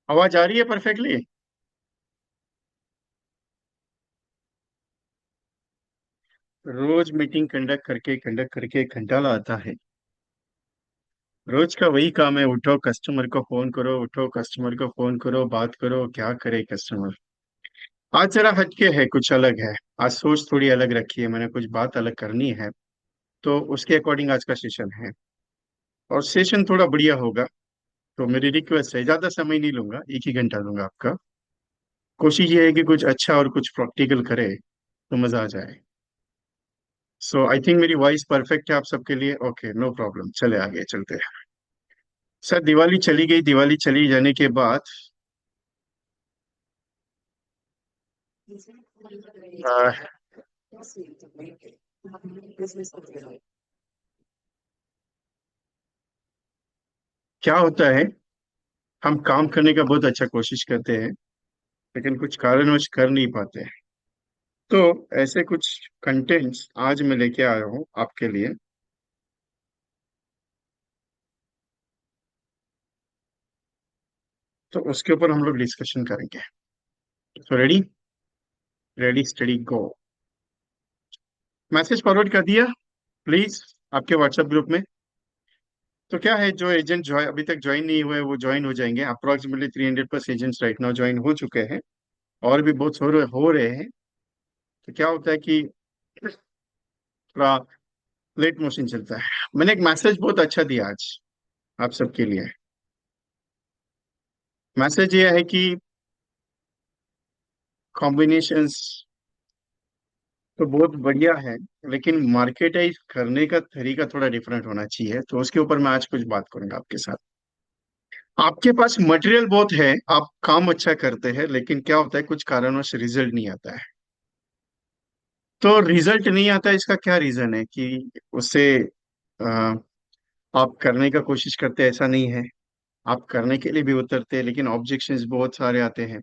आवाज आ रही है परफेक्टली? रोज मीटिंग कंडक्ट करके एक घंटा आता है। रोज का वही काम है, उठो कस्टमर को फोन करो, उठो कस्टमर को फोन करो, बात करो, क्या करे कस्टमर। आज जरा हटके है, कुछ अलग है। आज सोच थोड़ी अलग रखी है मैंने, कुछ बात अलग करनी है। तो उसके अकॉर्डिंग आज का सेशन है। और सेशन थोड़ा बढ़िया होगा। तो मेरी रिक्वेस्ट है, ज्यादा समय नहीं लूंगा, एक ही घंटा लूंगा आपका। कोशिश ये है कि कुछ अच्छा और कुछ प्रैक्टिकल करे तो मजा आ जाए। सो आई थिंक मेरी वॉइस परफेक्ट है आप सबके लिए। ओके, नो प्रॉब्लम, चले आगे चलते हैं। सर, दिवाली चली गई, दिवाली चली जाने के बाद आ, क्या होता है, हम काम करने का बहुत अच्छा कोशिश करते हैं, लेकिन कुछ कारणवश कर नहीं पाते हैं। तो ऐसे कुछ कंटेंट्स आज मैं लेके आया हूँ आपके लिए। तो उसके ऊपर हम लोग डिस्कशन करेंगे। तो रेडी? रेडी स्टडी गो। मैसेज फॉरवर्ड कर दिया प्लीज, आपके व्हाट्सएप ग्रुप में। तो क्या है, जो एजेंट जो अभी तक ज्वाइन नहीं हुए वो ज्वाइन हो जाएंगे। Approximately 300+ agents right now join हो चुके हैं। और भी बहुत हो रहे हैं। तो क्या होता है कि थोड़ा लेट मोशन चलता है। मैंने एक मैसेज बहुत अच्छा दिया आज आप सबके लिए। मैसेज ये है कि कॉम्बिनेशंस तो बहुत बढ़िया है, लेकिन मार्केटाइज करने का तरीका थोड़ा डिफरेंट होना चाहिए। तो उसके ऊपर मैं आज कुछ बात करूंगा आपके साथ। आपके पास मटेरियल बहुत है, आप काम अच्छा करते हैं, लेकिन क्या होता है, कुछ कारणों से रिजल्ट नहीं आता है। तो रिजल्ट नहीं आता, इसका क्या रीजन है कि उससे अ, आप करने का कोशिश करते हैं, ऐसा नहीं है। आप करने के लिए भी उतरते हैं, लेकिन ऑब्जेक्शंस बहुत सारे आते हैं।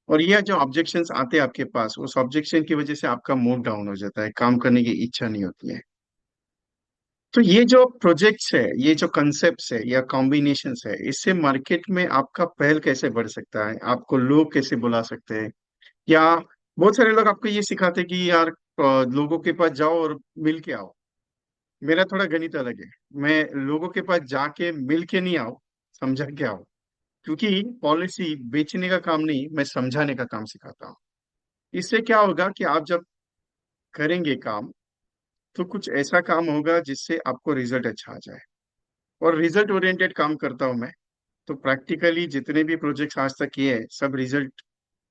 और ये जो ऑब्जेक्शंस आते हैं आपके पास, उस ऑब्जेक्शन की वजह से आपका मूड डाउन हो जाता है, काम करने की इच्छा नहीं होती है। तो ये जो प्रोजेक्ट्स है, ये जो कंसेप्ट्स है या कॉम्बिनेशंस है, इससे मार्केट में आपका पहल कैसे बढ़ सकता है, आपको लोग कैसे बुला सकते हैं। या बहुत सारे लोग आपको ये सिखाते हैं कि यार लोगों के पास जाओ और मिल के आओ। मेरा थोड़ा गणित अलग है। मैं लोगों के पास जाके मिल के नहीं आओ, समझा के आओ। क्योंकि पॉलिसी बेचने का काम नहीं, मैं समझाने का काम सिखाता हूँ। इससे क्या होगा कि आप जब करेंगे काम, तो कुछ ऐसा काम होगा जिससे आपको रिजल्ट अच्छा आ जाए। और रिजल्ट ओरिएंटेड काम करता हूँ मैं। तो प्रैक्टिकली जितने भी प्रोजेक्ट्स आज तक किए हैं, सब रिजल्ट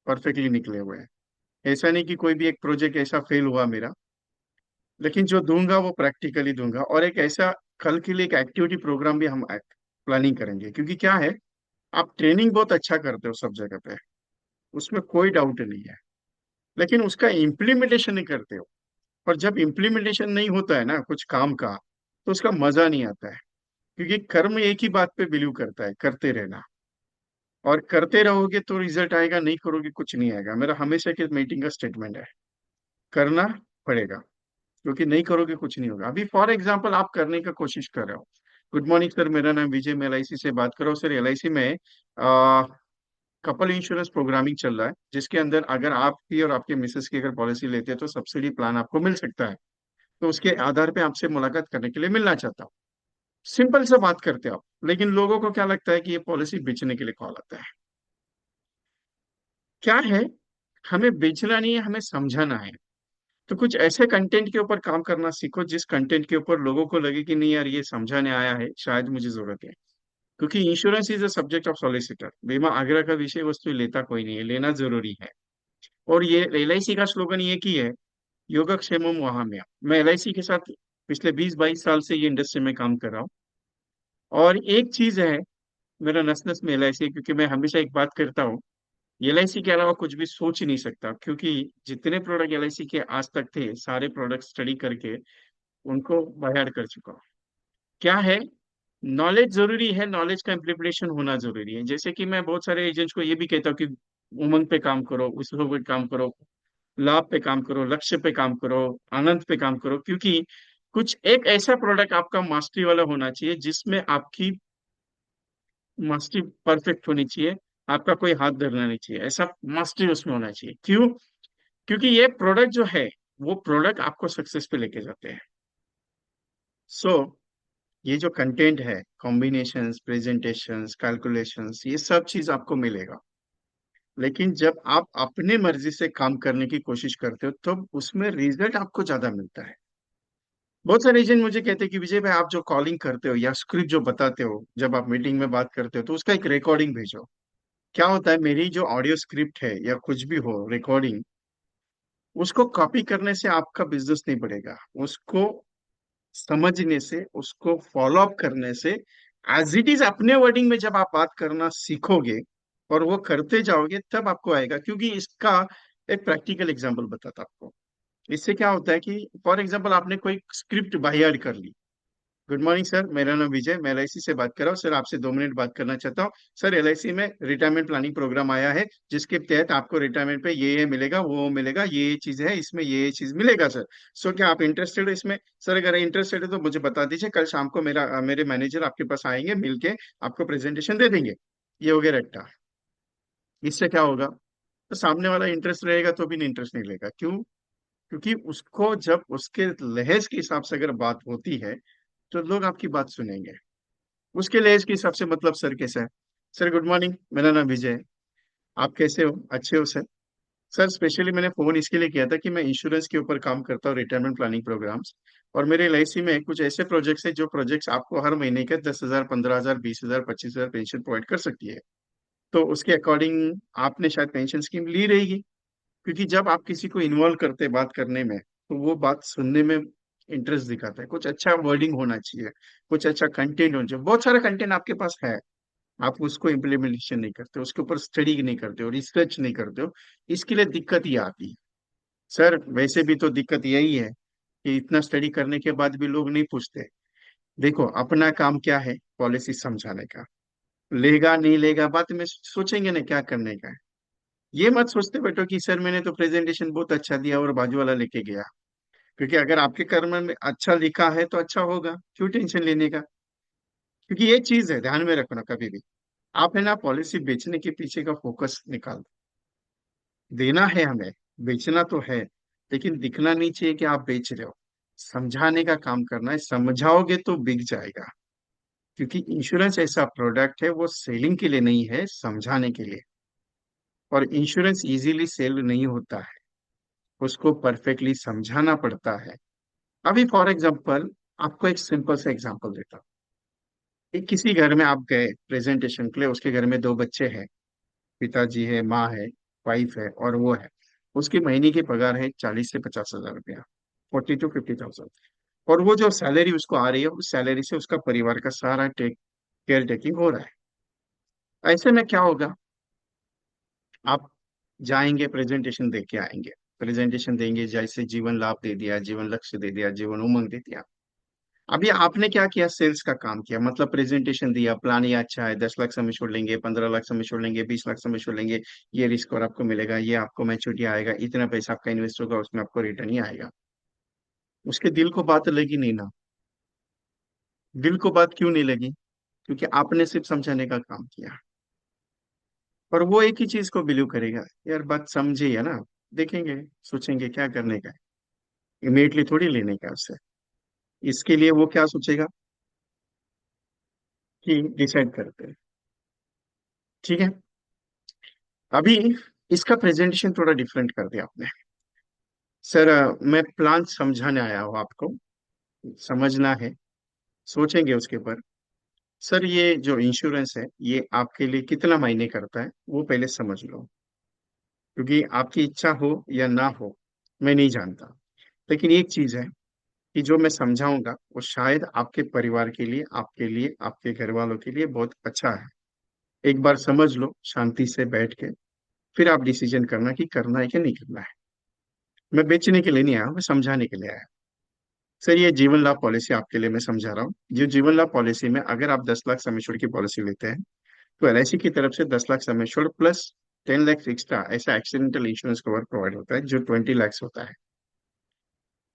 परफेक्टली निकले हुए हैं। ऐसा नहीं कि कोई भी एक प्रोजेक्ट ऐसा फेल हुआ मेरा। लेकिन जो दूंगा वो प्रैक्टिकली दूंगा। और एक ऐसा कल के लिए एक एक्टिविटी प्रोग्राम भी हम प्लानिंग करेंगे, क्योंकि क्या है, आप ट्रेनिंग बहुत अच्छा करते हो सब जगह पे, उसमें कोई डाउट नहीं है। लेकिन उसका इम्प्लीमेंटेशन नहीं करते हो। और जब इम्प्लीमेंटेशन नहीं होता है ना कुछ काम का, तो उसका मजा नहीं आता है। क्योंकि कर्म एक ही बात पे बिलीव करता है, करते रहना। और करते रहोगे तो रिजल्ट आएगा, नहीं करोगे कुछ नहीं आएगा। मेरा हमेशा की मीटिंग का स्टेटमेंट है, करना पड़ेगा। क्योंकि नहीं करोगे कुछ नहीं होगा। अभी फॉर एग्जाम्पल आप करने का कोशिश कर रहे हो। गुड मॉर्निंग सर, मेरा नाम विजय, मैं एलआईसी से बात कर रहा हूँ। सर, एलआईसी में कपल इंश्योरेंस प्रोग्रामिंग चल रहा है, जिसके अंदर अगर आपकी और आपके मिसेस की अगर पॉलिसी लेते हैं तो सब्सिडी प्लान आपको मिल सकता है। तो उसके आधार पे आपसे मुलाकात करने के लिए मिलना चाहता हूँ। सिंपल सा बात करते हो आप, लेकिन लोगों को क्या लगता है कि ये पॉलिसी बेचने के लिए कॉल आता है। क्या है, हमें बेचना नहीं है, हमें समझाना है। तो कुछ ऐसे कंटेंट के ऊपर काम करना सीखो, जिस कंटेंट के ऊपर लोगों को लगे कि नहीं यार, ये समझाने आया है, शायद मुझे जरूरत है। क्योंकि insurance is a subject of solicitor, बीमा आग्रह का विषय वस्तु लेता कोई नहीं है, लेना जरूरी है। और ये एलआईसी का स्लोगन ये की है, योगक्षेमम वहाम्या। मैं एलआईसी के साथ पिछले 20-22 साल से ये इंडस्ट्री में काम कर रहा हूँ। और एक चीज है, मेरा नस नस में एलआईसी है, क्योंकि मैं हमेशा एक बात करता हूँ, एलआईसी के अलावा कुछ भी सोच ही नहीं सकता। क्योंकि जितने प्रोडक्ट एलआईसी के आज तक थे, सारे प्रोडक्ट स्टडी करके उनको बायहार्ट कर चुका हूँ। क्या है, नॉलेज जरूरी है, नॉलेज का इम्प्लीमेंटेशन होना जरूरी है। जैसे कि मैं बहुत सारे एजेंट्स को ये भी कहता हूँ कि उमंग पे काम करो, उसको पे काम करो, लाभ पे काम करो, लक्ष्य पे काम करो, आनंद पे काम करो, क्योंकि कुछ एक ऐसा प्रोडक्ट आपका मास्टरी वाला होना चाहिए जिसमें आपकी मास्टरी परफेक्ट होनी चाहिए, आपका कोई हाथ धरना नहीं चाहिए, ऐसा मास्टरी उसमें होना चाहिए। क्यों? क्योंकि ये प्रोडक्ट जो है, वो प्रोडक्ट आपको सक्सेस पे लेके जाते हैं। सो ये जो कंटेंट है, कॉम्बिनेशंस, प्रेजेंटेशंस, कैलकुलेशंस, ये सब चीज आपको मिलेगा। लेकिन जब आप अपने मर्जी से काम करने की कोशिश करते हो तो उसमें रिजल्ट आपको ज्यादा मिलता है। बहुत सारे एजेंट मुझे कहते हैं कि विजय भाई, आप जो कॉलिंग करते हो या स्क्रिप्ट जो बताते हो जब आप मीटिंग में बात करते हो, तो उसका एक रिकॉर्डिंग भेजो। क्या होता है, मेरी जो ऑडियो स्क्रिप्ट है या कुछ भी हो रिकॉर्डिंग, उसको कॉपी करने से आपका बिजनेस नहीं बढ़ेगा। उसको समझने से, उसको फॉलो अप करने से, एज इट इज अपने वर्डिंग में जब आप बात करना सीखोगे और वो करते जाओगे, तब आपको आएगा। क्योंकि इसका एक प्रैक्टिकल एग्जांपल बताता हूं आपको। इससे क्या होता है कि फॉर एग्जांपल आपने कोई स्क्रिप्ट बाय हार्ट कर ली। गुड मॉर्निंग सर, मेरा नाम विजय, मैं एलआईसी से बात कर रहा हूँ सर, आपसे 2 मिनट बात करना चाहता हूँ। सर, एलआईसी में रिटायरमेंट प्लानिंग प्रोग्राम आया है, जिसके तहत आपको रिटायरमेंट पे ये मिलेगा, वो मिलेगा, ये चीज है, इसमें ये चीज मिलेगा सर। सो क्या आप इंटरेस्टेड हो इसमें? सर, अगर इंटरेस्टेड है तो मुझे बता दीजिए, कल शाम को मेरे मैनेजर आपके पास आएंगे, मिलके आपको प्रेजेंटेशन दे देंगे। ये हो गया रट्टा। इससे क्या होगा, तो सामने वाला इंटरेस्ट रहेगा तो भी इंटरेस्ट नहीं लेगा। क्यों? क्योंकि उसको जब उसके लहज के हिसाब से अगर बात होती है तो लोग आपकी बात सुनेंगे। उसके लहज के हिसाब से, मतलब सर कैसा है? सर गुड मॉर्निंग, मेरा नाम विजय है, आप कैसे हो? अच्छे हो सर? सर स्पेशली मैंने फोन इसके लिए किया था कि मैं इंश्योरेंस के ऊपर काम करता हूँ, रिटायरमेंट प्लानिंग प्रोग्राम्स। और मेरे एलआईसी में कुछ ऐसे प्रोजेक्ट्स हैं जो प्रोजेक्ट्स आपको हर महीने के 10,000, 15,000, 20,000, 25,000 पेंशन प्रोवाइड कर सकती है। तो उसके अकॉर्डिंग आपने शायद पेंशन स्कीम ली रहेगी। क्योंकि जब आप किसी को इन्वॉल्व करते हैं बात करने में, तो वो बात सुनने में इंटरेस्ट दिखाता है। कुछ अच्छा वर्डिंग होना चाहिए, कुछ अच्छा कंटेंट होना चाहिए। बहुत सारा कंटेंट आपके पास है, आप उसको इम्प्लीमेंटेशन नहीं करते, उसके ऊपर स्टडी नहीं करते हो, रिसर्च नहीं करते हो। इसके लिए दिक्कत ये आती है। सर वैसे भी तो दिक्कत यही है कि इतना स्टडी करने के बाद भी लोग नहीं पूछते। देखो, अपना काम क्या है, पॉलिसी समझाने का। लेगा नहीं लेगा बाद में सोचेंगे ना क्या करने का है। ये मत सोचते बैठो कि सर मैंने तो प्रेजेंटेशन बहुत अच्छा दिया और बाजू वाला लेके गया। क्योंकि अगर आपके कर्म में अच्छा लिखा है तो अच्छा होगा, क्यों टेंशन लेने का? क्योंकि ये चीज है, ध्यान में रखना कभी भी। आप है ना, पॉलिसी बेचने के पीछे का फोकस निकाल दो। देना है हमें, बेचना तो है, लेकिन दिखना नहीं चाहिए कि आप बेच रहे हो। समझाने का काम करना है, समझाओगे तो बिक जाएगा। क्योंकि इंश्योरेंस ऐसा प्रोडक्ट है, वो सेलिंग के लिए नहीं है, समझाने के लिए। और इंश्योरेंस इजीली सेल नहीं होता है, उसको परफेक्टली समझाना पड़ता है। अभी फॉर एग्जाम्पल, आपको एक सिंपल सा एग्जांपल देता हूँ। एक किसी घर में आप गए प्रेजेंटेशन के लिए, उसके घर में 2 बच्चे हैं, पिताजी है, माँ है, वाइफ है और वो है। उसकी महीने की पगार है 40 से 50 हजार रुपया, 40 to 50,000। और वो जो सैलरी उसको आ रही है, उस सैलरी से उसका परिवार का सारा केयर टेकिंग हो रहा है। ऐसे में क्या होगा, आप जाएंगे, प्रेजेंटेशन दे के आएंगे। प्रेजेंटेशन देंगे, जैसे जीवन लाभ दे दिया, जीवन लक्ष्य दे दिया, जीवन उमंग दे दिया। अभी आपने क्या किया, सेल्स का काम किया, मतलब प्रेजेंटेशन दिया, प्लान ये अच्छा है, 10 लाख समय छोड़ लेंगे, 15 लाख समय छोड़ लेंगे, 20 लाख समय छोड़ लेंगे, ये रिस्क और आपको मिलेगा, ये आपको मैच्योरिटी आएगा, इतना पैसा आपका इन्वेस्ट होगा, उसमें आपको रिटर्न ही आएगा। उसके दिल को बात लगी नहीं ना? दिल को बात क्यों नहीं लगी? क्योंकि आपने सिर्फ समझाने का काम किया। और वो एक ही चीज को बिलीव करेगा, यार बात समझे है ना, देखेंगे, सोचेंगे क्या करने का है, इमीडिएटली थोड़ी लेने का उससे। इसके लिए वो क्या सोचेगा कि डिसाइड करते हैं। ठीक है। अभी इसका प्रेजेंटेशन थोड़ा डिफरेंट कर दिया आपने। सर, मैं प्लान समझाने आया हूँ आपको, समझना है, सोचेंगे उसके ऊपर। सर, ये जो इंश्योरेंस है, ये आपके लिए कितना मायने करता है वो पहले समझ लो। क्योंकि आपकी इच्छा हो या ना हो, मैं नहीं जानता, लेकिन एक चीज है कि जो मैं समझाऊंगा वो शायद आपके परिवार के लिए, आपके लिए, आपके घर वालों के लिए बहुत अच्छा है। एक बार समझ लो शांति से बैठ के, फिर आप डिसीजन करना कि करना है कि नहीं करना है। मैं बेचने के लिए नहीं आया हूं, मैं समझाने के लिए आया हूं। सर ये जीवन लाभ पॉलिसी आपके लिए मैं समझा रहा हूँ। जो जीवन लाभ पॉलिसी में अगर आप 10 लाख सम एश्योर्ड की पॉलिसी लेते हैं, तो एलआईसी की तरफ से 10 lakh sum assured plus 10 lakh extra ऐसा एक्सीडेंटल इंश्योरेंस कवर प्रोवाइड होता है जो 20 लाख होता है।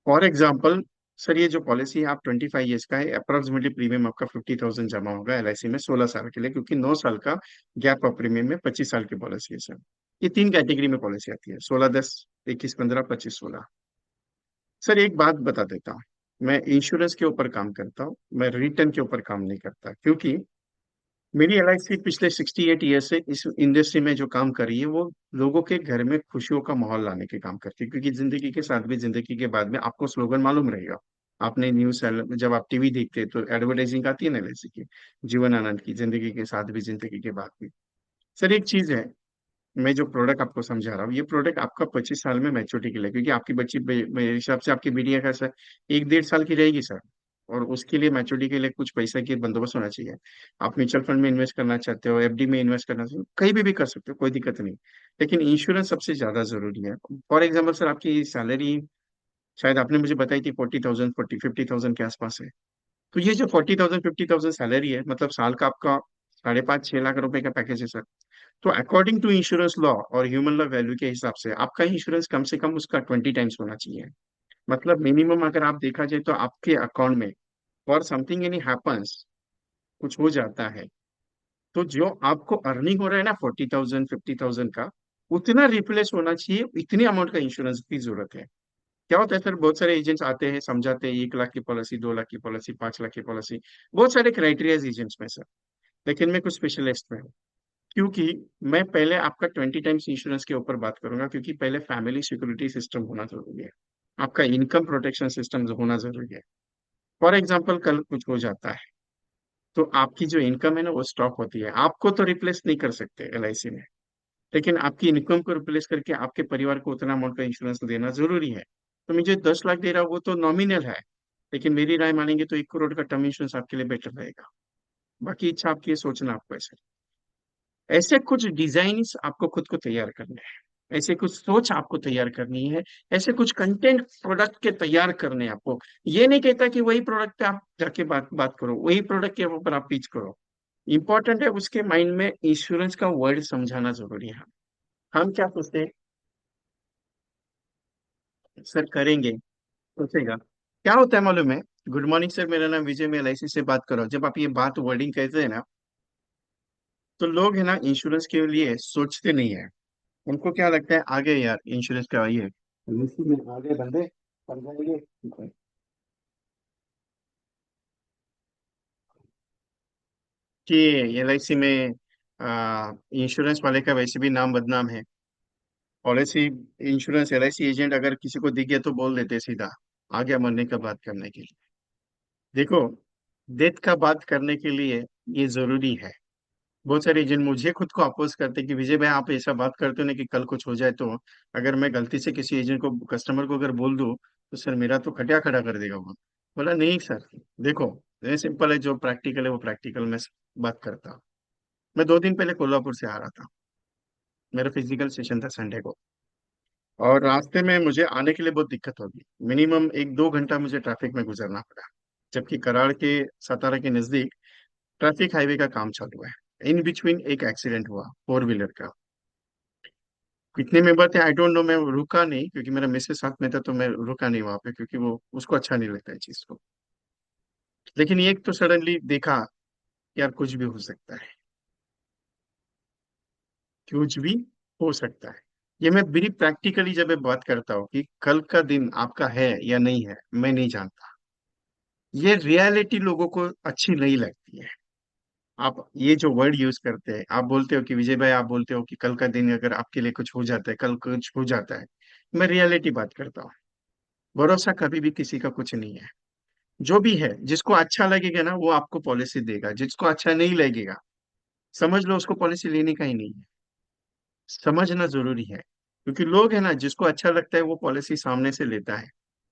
फॉर एग्जाम्पल, सर ये जो पॉलिसी है आप 25 ईयर्स का है, अप्रोक्सीमेटली प्रीमियम आपका 50,000 जमा होगा एलआईसी में 16 साल के लिए, क्योंकि 9 साल का गैप ऑफ प्रीमियम में 25 साल की पॉलिसी है सर। ये तीन कैटेगरी में पॉलिसी आती है, 16, 10, 21, 15, 25, 16। सर एक बात बता देता हूँ, मैं इंश्योरेंस के ऊपर काम करता हूँ, मैं रिटर्न के ऊपर काम नहीं करता, क्योंकि मेरी एलआईसी पिछले 68 ईयर से इस इंडस्ट्री में जो काम कर रही है वो लोगों के घर में खुशियों का माहौल लाने के काम करती है। क्योंकि जिंदगी के साथ भी जिंदगी के बाद में आपको स्लोगन मालूम रहेगा। आपने न्यूज, जब आप टीवी देखते हैं तो एडवर्टाइजिंग आती है ना एलआईसी की, जीवन आनंद की, जिंदगी के साथ भी जिंदगी के बाद भी। सर एक चीज है, मैं जो प्रोडक्ट आपको समझा रहा हूँ ये प्रोडक्ट आपका 25 साल में मैच्योरिटी के लिए, क्योंकि आपकी बच्ची मेरे हिसाब से आपकी बेटी का सर 1 1.5 साल की रहेगी सर, और उसके लिए मैच्योरिटी के लिए कुछ पैसा की बंदोबस्त होना चाहिए। आप म्यूचुअल फंड में इन्वेस्ट करना चाहते हो, एफडी में इन्वेस्ट करना चाहते हो, कहीं भी कर सकते हो, कोई दिक्कत नहीं। लेकिन इंश्योरेंस सबसे ज्यादा जरूरी है। फॉर एग्जाम्पल सर, आपकी सैलरी शायद आपने मुझे बताई थी 40,000, 50,000 के आसपास है। तो ये जो 40,000, 50,000 सैलरी है, मतलब साल का आपका 5.5 6 लाख रुपए का पैकेज है सर। तो अकॉर्डिंग टू इंश्योरेंस लॉ और ह्यूमन लॉ वैल्यू के हिसाब से आपका इंश्योरेंस कम से कम उसका 20 टाइम्स होना चाहिए। मतलब मिनिमम अगर आप देखा जाए तो आपके अकाउंट में फॉर समथिंग एनी हैपन्स, कुछ हो जाता है, तो जो आपको अर्निंग हो रहा है ना 40,000, 50,000 का, उतना रिप्लेस होना चाहिए, इतनी अमाउंट का इंश्योरेंस की जरूरत है। क्या होता है सर, बहुत सारे एजेंट्स आते हैं, समझाते हैं 1 लाख की पॉलिसी, 2 लाख की पॉलिसी, 5 लाख की पॉलिसी, बहुत सारे क्राइटेरिया एजेंट्स में सर। लेकिन मैं कुछ स्पेशलिस्ट में हूँ, क्योंकि मैं पहले आपका 20 टाइम्स इंश्योरेंस के ऊपर बात करूंगा, क्योंकि पहले फैमिली सिक्योरिटी सिस्टम होना जरूरी है, आपका इनकम प्रोटेक्शन सिस्टम होना जरूरी है। फॉर एग्जाम्पल कल कुछ हो जाता है तो आपकी जो इनकम है ना वो स्टॉप होती है, आपको तो रिप्लेस नहीं कर सकते एलआईसी में, लेकिन आपकी इनकम को रिप्लेस करके आपके परिवार को उतना अमाउंट का इंश्योरेंस देना जरूरी है। तो मुझे 10 लाख दे रहा हूँ वो तो नॉमिनल है, लेकिन मेरी राय मानेंगे तो 1 करोड़ का टर्म इंश्योरेंस आपके लिए बेटर रहेगा। बाकी इच्छा आपकी है, सोचना आपको ऐसे। ऐसे कुछ डिजाइन आपको खुद को तैयार करने हैं, ऐसे कुछ सोच आपको तैयार करनी है, ऐसे कुछ कंटेंट प्रोडक्ट के तैयार करने हैं आपको। ये नहीं कहता कि वही प्रोडक्ट पे आप जाके बात बात करो, वही प्रोडक्ट के ऊपर आप पिच करो। इंपॉर्टेंट है उसके माइंड में इंश्योरेंस का वर्ड समझाना जरूरी है। हम क्या सोचते हैं, सर करेंगे, सोचेगा। क्या होता है मालूम है, गुड मॉर्निंग सर, मेरा नाम विजय, मैं एलआईसी से बात कर रहा हूँ, जब आप ये बात वर्डिंग कहते हैं ना, तो लोग है ना इंश्योरेंस के लिए सोचते नहीं है। उनको क्या लगता है, आगे यार इंश्योरेंस करवाइए, एलआईसी में आगे बंदे समझाएंगे कि एलआईसी में इंश्योरेंस वाले का वैसे भी नाम बदनाम है। पॉलिसी इंश्योरेंस एलआईसी एजेंट अगर किसी को दिख गया तो बोल देते सीधा, आ गया मरने का बात करने के लिए। देखो, डेथ का बात करने के लिए ये जरूरी है। बहुत सारे एजेंट मुझे खुद को अपोज करते कि विजय भाई आप ऐसा बात करते हो ना कि कल कुछ हो जाए तो, अगर मैं गलती से किसी एजेंट को, कस्टमर को अगर बोल दूं तो सर मेरा तो खटिया खड़ा कर देगा वो। बोला नहीं सर, देखो ये सिंपल है, जो प्रैक्टिकल है वो प्रैक्टिकल में बात करता हूँ। मैं 2 दिन पहले कोल्हापुर से आ रहा था, मेरा फिजिकल सेशन था संडे को, और रास्ते में मुझे आने के लिए बहुत दिक्कत होगी, मिनिमम 1 2 घंटा मुझे ट्रैफिक में गुजरना पड़ा। जबकि कराड़ के, सतारा के नजदीक ट्रैफिक हाईवे का काम चालू है, इन बिटवीन एक एक्सीडेंट हुआ 4 व्हीलर का। कितने मेंबर थे आई डोंट नो, मैं रुका नहीं क्योंकि मेरा मिसेस साथ में था, तो मैं रुका नहीं वहां पे, क्योंकि वो उसको अच्छा नहीं लगता है चीज को। लेकिन एक तो सडनली देखा, यार कुछ भी हो सकता है, कुछ भी हो सकता है। ये मैं बड़ी प्रैक्टिकली जब मैं बात करता हूँ कि कल का दिन आपका है या नहीं है मैं नहीं जानता, ये रियलिटी लोगों को अच्छी नहीं लगती है। आप ये जो वर्ड यूज करते हैं, आप बोलते हो कि विजय भाई, आप बोलते हो कि कल का दिन अगर आपके लिए कुछ हो जाता है, कल कुछ हो जाता है। मैं रियलिटी बात करता हूँ, भरोसा कभी भी किसी का कुछ नहीं है। जो भी है, जिसको अच्छा लगेगा ना वो आपको पॉलिसी देगा, जिसको अच्छा नहीं लगेगा समझ लो उसको पॉलिसी लेने का ही नहीं है। समझना जरूरी है, क्योंकि लोग है ना जिसको अच्छा लगता है वो पॉलिसी सामने से लेता है।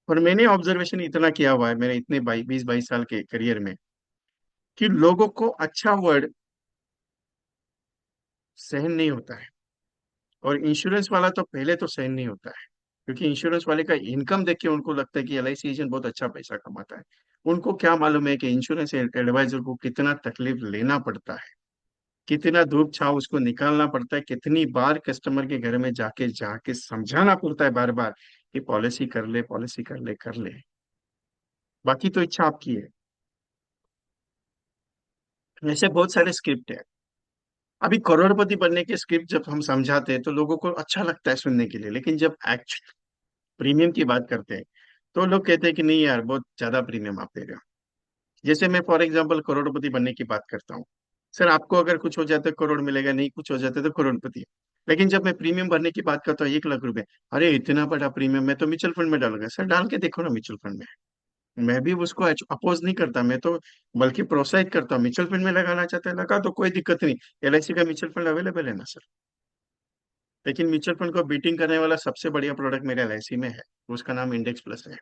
और मैंने ऑब्जर्वेशन इतना किया हुआ है मेरे इतने 20 22 साल के करियर में, कि लोगों को अच्छा वर्ड सहन नहीं होता है, और इंश्योरेंस वाला तो पहले तो सहन नहीं होता है। क्योंकि इंश्योरेंस वाले का इनकम देख के उनको लगता है कि एलआईसी एजेंट बहुत अच्छा पैसा कमाता है। उनको क्या मालूम है कि इंश्योरेंस एडवाइजर को कितना तकलीफ लेना पड़ता है, कितना धूप छाव उसको निकालना पड़ता है, कितनी बार कस्टमर के घर में जाके जाके समझाना पड़ता है बार बार कि पॉलिसी कर ले, पॉलिसी कर ले, कर ले। बाकी तो इच्छा आपकी है। ऐसे बहुत सारे स्क्रिप्ट है। अभी करोड़पति बनने के स्क्रिप्ट जब हम समझाते हैं तो लोगों को अच्छा लगता है सुनने के लिए, लेकिन जब एक्चुअल प्रीमियम की बात करते हैं तो लोग कहते हैं कि नहीं यार, बहुत ज्यादा प्रीमियम आप दे रहे हो। जैसे मैं फॉर एग्जांपल करोड़पति बनने की बात करता हूँ, सर आपको अगर कुछ हो जाता है करोड़ मिलेगा, नहीं कुछ हो जाता है तो करोड़पति। लेकिन जब मैं प्रीमियम भरने की बात करता हूँ 1 लाख रुपए, अरे इतना बड़ा प्रीमियम, मैं तो म्यूचुअल फंड में डालूंगा। सर डाल के देखो ना म्यूचुअल फंड में। मैं भी उसको अपोज नहीं करता, मैं तो बल्कि प्रोत्साहित करता हूँ। म्यूचुअल फंड में लगाना चाहते हैं लगा तो कोई दिक्कत नहीं। एलआईसी का म्यूचुअल फंड अवेलेबल है ना सर। लेकिन म्यूचुअल फंड को बीटिंग करने वाला सबसे बढ़िया प्रोडक्ट मेरे एलआईसी में है, उसका नाम इंडेक्स प्लस है।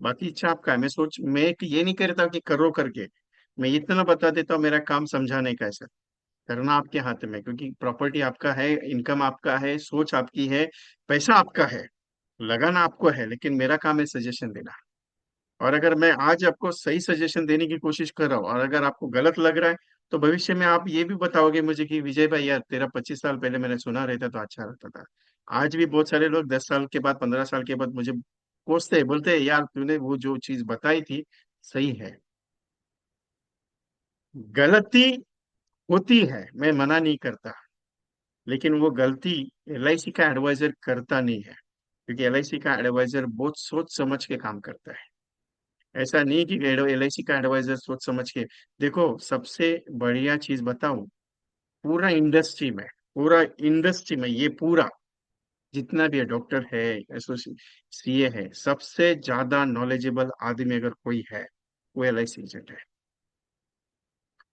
बाकी इच्छा आपका है। मैं ये नहीं कह रहा कि करो करके, मैं इतना बता देता हूँ, मेरा काम समझाने का है सर। करना आपके हाथ में, क्योंकि प्रॉपर्टी आपका है, इनकम आपका है, सोच आपकी है, पैसा आपका है, लगाना आपको है, लेकिन मेरा काम है सजेशन देना। और अगर मैं आज आपको सही सजेशन देने की कोशिश कर रहा हूँ और अगर आपको गलत लग रहा है, तो भविष्य में आप ये भी बताओगे मुझे कि विजय भाई यार, तेरा 25 साल पहले मैंने सुना रहता तो अच्छा रहता था। आज भी बहुत सारे लोग 10 साल के बाद, 15 साल के बाद मुझे कोसते हैं, बोलते हैं यार तूने वो जो चीज बताई थी सही है। गलती होती है, मैं मना नहीं करता, लेकिन वो गलती एलआईसी का एडवाइजर करता नहीं है। क्योंकि एलआईसी का एडवाइजर बहुत सोच समझ के काम करता है। ऐसा नहीं कि एलआईसी का एडवाइजर सोच समझ के। देखो सबसे बढ़िया चीज बताऊं, पूरा इंडस्ट्री में, पूरा इंडस्ट्री में ये पूरा जितना भी है, डॉक्टर है, एसोसिएट, सीए है, सबसे ज्यादा नॉलेजेबल आदमी अगर कोई है वो एलआईसी एजेंट है।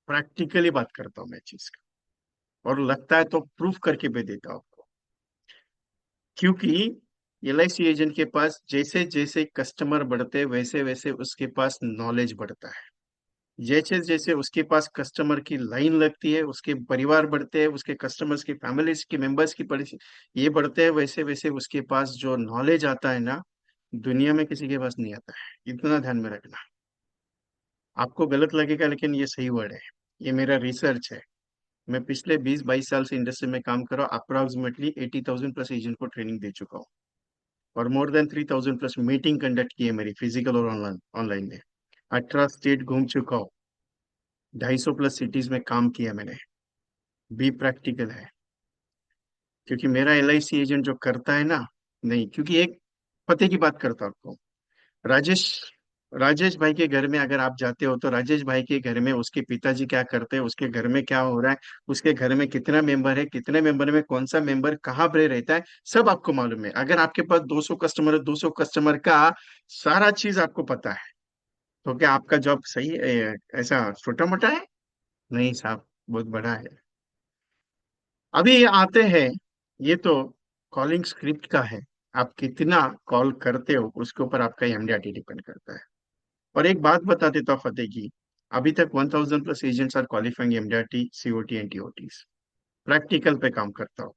प्रैक्टिकली बात करता हूँ मैं चीज का, और लगता है तो प्रूफ करके भी देता हूँ आपको। क्योंकि एलआईसी एजेंट के पास जैसे जैसे कस्टमर बढ़ते हैं वैसे वैसे उसके पास नॉलेज बढ़ता है। जैसे जैसे उसके पास कस्टमर की लाइन लगती है, उसके परिवार बढ़ते हैं, उसके कस्टमर्स की फैमिलीज के मेंबर्स की ये बढ़ते हैं, वैसे वैसे उसके पास जो नॉलेज आता है ना, दुनिया में किसी के पास नहीं आता है। इतना ध्यान में रखना। आपको गलत लगेगा लेकिन ये सही वर्ड है, ये मेरा रिसर्च है। मैं पिछले 20-22 साल से इंडस्ट्री में काम कर रहा हूँ, अप्रोक्सीमेटली 80,000 प्लस एजेंट को ट्रेनिंग दे चुका हूँ। और more than 3,000 plus meeting conduct की है मेरी, फिजिकल और ऑनलाइन ऑनलाइन में। 18 स्टेट घूम चुका हूँ, 250 प्लस सिटीज में काम किया मैंने। बी प्रैक्टिकल है। क्योंकि मेरा एलआईसी एजेंट जो करता है ना, नहीं, क्योंकि एक पते की बात करता हूँ आपको। राजेश राजेश भाई के घर में अगर आप जाते हो तो राजेश भाई के घर में उसके पिताजी क्या करते हैं, उसके घर में क्या हो रहा है, उसके घर में कितना मेंबर है, कितने मेंबर में कौन सा मेंबर कहाँ पे रहता है, सब आपको मालूम है। अगर आपके पास 200 कस्टमर है, 200 कस्टमर का सारा चीज आपको पता है, तो क्या आपका जॉब सही ऐसा छोटा मोटा है? नहीं साहब, बहुत बड़ा है। अभी ये आते हैं, ये तो कॉलिंग स्क्रिप्ट का है। आप कितना कॉल करते हो उसके ऊपर आपका एमडीआरटी डिपेंड करता है। और एक बात बता देता हूँ फतेह की, अभी तक 1000 plus agents are qualifying MDRT, COT and TOT. Practical पे काम करता हूँ।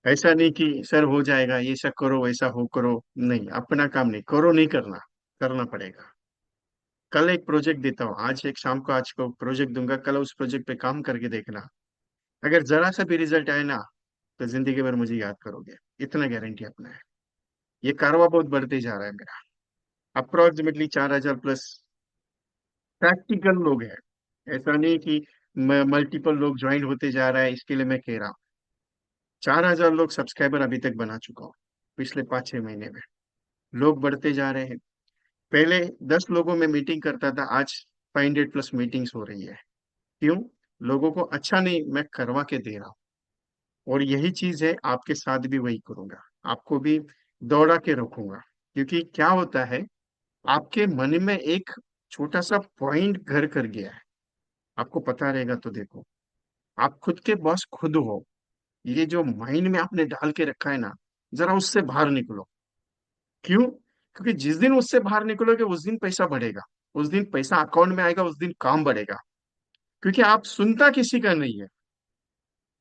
ऐसा नहीं कि सर हो जाएगा, ये सब करो, वैसा हो करो, नहीं, अपना काम नहीं करो, नहीं करना, करना पड़ेगा। कल एक प्रोजेक्ट देता हूँ, आज एक शाम को, आज को प्रोजेक्ट दूंगा, कल उस प्रोजेक्ट पे काम करके देखना। अगर जरा सा भी रिजल्ट आए ना, तो जिंदगी भर मुझे याद करोगे, इतना गारंटी अपना है। ये कारवा बहुत बढ़ते जा रहा है मेरा। अप्रोक्सीमेटली 4,000 प्लस प्रैक्टिकल लोग हैं। ऐसा नहीं कि मल्टीपल लोग ज्वाइन होते जा रहा है, इसके लिए मैं कह रहा हूँ। 4,000 लोग सब्सक्राइबर अभी तक बना चुका हूँ पिछले 5-6 महीने में। लोग बढ़ते जा रहे हैं। पहले 10 लोगों में मीटिंग करता था, आज 500 प्लस मीटिंग्स हो रही है। क्यों? लोगों को अच्छा नहीं, मैं करवा के दे रहा हूँ। और यही चीज है, आपके साथ भी वही करूंगा। आपको भी दौड़ा के रखूंगा। क्योंकि क्या होता है, आपके मन में एक छोटा सा पॉइंट घर कर गया है, आपको पता रहेगा तो देखो। आप खुद के बॉस खुद हो। ये जो माइंड में आपने डाल के रखा है ना, जरा उससे बाहर निकलो। क्यों? क्योंकि जिस दिन उससे बाहर निकलोगे उस दिन पैसा बढ़ेगा, उस दिन पैसा अकाउंट में आएगा, उस दिन काम बढ़ेगा। क्योंकि आप सुनता किसी का नहीं है।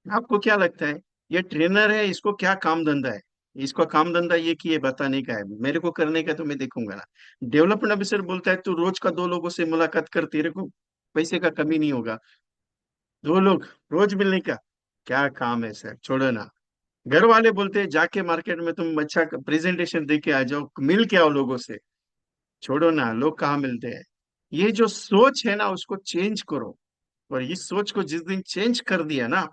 आपको क्या लगता है, ये ट्रेनर है, इसको क्या काम धंधा है? इसका काम धंधा ये कि ये बताने का है, मेरे को करने का तो मैं देखूंगा ना। डेवलपमेंट ऑफिसर बोलता है तू रोज का 2 लोगों से मुलाकात कर, तेरे को पैसे का कमी नहीं होगा। 2 लोग रोज मिलने का क्या काम है सर, छोड़ो ना। घर वाले बोलते हैं जाके मार्केट में तुम अच्छा प्रेजेंटेशन दे के आ जाओ, मिल के आओ लोगों से। छोड़ो ना, लोग कहाँ मिलते हैं। ये जो सोच है ना उसको चेंज करो। और इस सोच को जिस दिन चेंज कर दिया ना,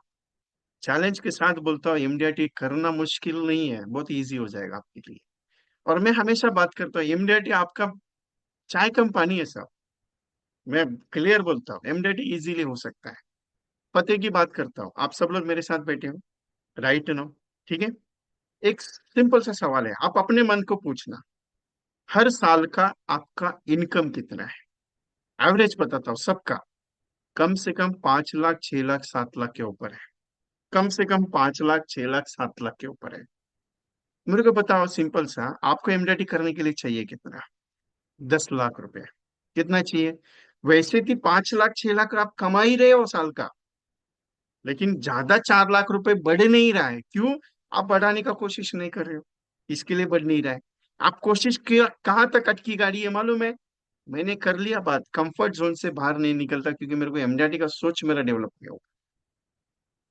चैलेंज के साथ बोलता हूँ, एमडीआरटी करना मुश्किल नहीं है, बहुत इजी हो जाएगा आपके लिए। और मैं हमेशा बात करता हूँ, एमडीआरटी आपका चाय कम पानी है साहब। मैं क्लियर बोलता हूँ, एमडीआरटी इजीली हो सकता है। पते की बात करता हूँ, आप सब लोग मेरे साथ बैठे हो, राइट नो, ठीक है। एक सिंपल सा सवाल है, आप अपने मन को पूछना, हर साल का आपका इनकम कितना है। एवरेज बताता हूँ सबका, कम से कम 5 लाख, 6 लाख, 7 लाख के ऊपर है। कम से कम 5 लाख, 6 लाख, 7 लाख के ऊपर है। मेरे को बताओ सिंपल सा, आपको एमडीआरटी करने के लिए चाहिए कितना। 10 लाख रुपए। कितना चाहिए। वैसे भी 5 लाख, 6 लाख आप कमा ही रहे हो साल का, लेकिन ज्यादा 4 लाख रुपए बढ़ नहीं रहा है, क्यों। आप बढ़ाने का कोशिश नहीं कर रहे हो, इसके लिए बढ़ नहीं रहा है। आप कोशिश किया, कहाँ तक अटकी गाड़ी है मालूम है। मैंने कर लिया बात, कंफर्ट जोन से बाहर नहीं निकलता, क्योंकि मेरे को एमडीआरटी का सोच मेरा डेवलप किया हो।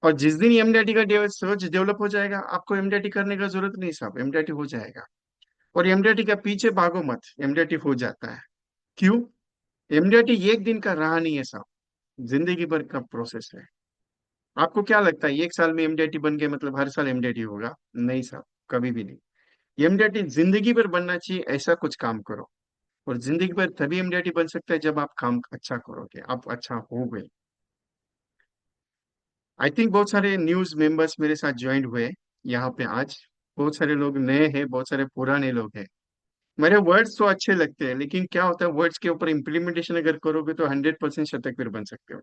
और जिस दिन एमडीआरटी का सोच डेवलप हो जाएगा, आपको एमडीआरटी करने का जरूरत नहीं साहब, एमडीआरटी हो जाएगा। और एमडीआरटी का पीछे भागो मत, एमडीआरटी हो जाता है। क्यों। एमडीआरटी एक दिन का रहा नहीं है साहब, जिंदगी भर का प्रोसेस है। आपको क्या लगता है एक साल में एमडीआरटी बन गया मतलब हर साल एमडीआरटी होगा। नहीं साहब, कभी भी नहीं। एमडीआरटी जिंदगी भर बनना चाहिए, ऐसा कुछ काम करो। और जिंदगी भर तभी एमडीआरटी बन सकता है जब आप काम अच्छा करोगे, आप अच्छा हो गए। आई थिंक बहुत सारे न्यूज मेंबर्स मेरे साथ ज्वाइन हुए यहाँ पे आज। बहुत सारे लोग नए हैं, बहुत सारे पुराने लोग हैं। मेरे वर्ड्स तो अच्छे लगते हैं, लेकिन क्या होता है, वर्ड्स के ऊपर इम्प्लीमेंटेशन अगर करोगे तो 100% शतकवीर बन सकते हो।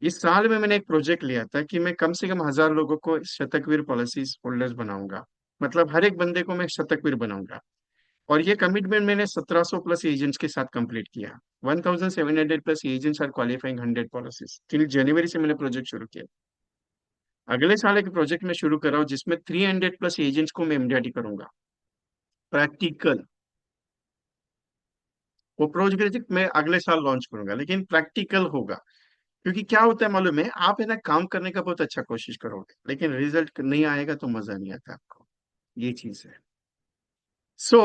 इस साल में मैंने एक प्रोजेक्ट लिया था कि मैं कम से कम 1,000 लोगों को शतकवीर पॉलिसीज होल्डर्स बनाऊंगा। मतलब हर एक बंदे को मैं शतकवीर बनाऊंगा। और ये कमिटमेंट मैंने 1,700 प्लस एजेंट्स के साथ कंप्लीट किया। 1,700 plus agents are qualifying 100 policies. Till जनवरी से मैंने प्रोजेक्ट शुरू किया। अगले साल एक प्रोजेक्ट में शुरू कर रहा हूँ जिसमें 300 प्लस एजेंट्स को मैं एमडीआरटी करूंगा, प्रैक्टिकल। वो प्रोजेक्ट मैं अगले साल लॉन्च करूंगा, लेकिन प्रैक्टिकल होगा। क्योंकि क्या होता है मालूम है, आप है ना काम करने का बहुत अच्छा कोशिश करोगे, लेकिन रिजल्ट नहीं आएगा तो मजा नहीं आता आपको। ये चीज है। सो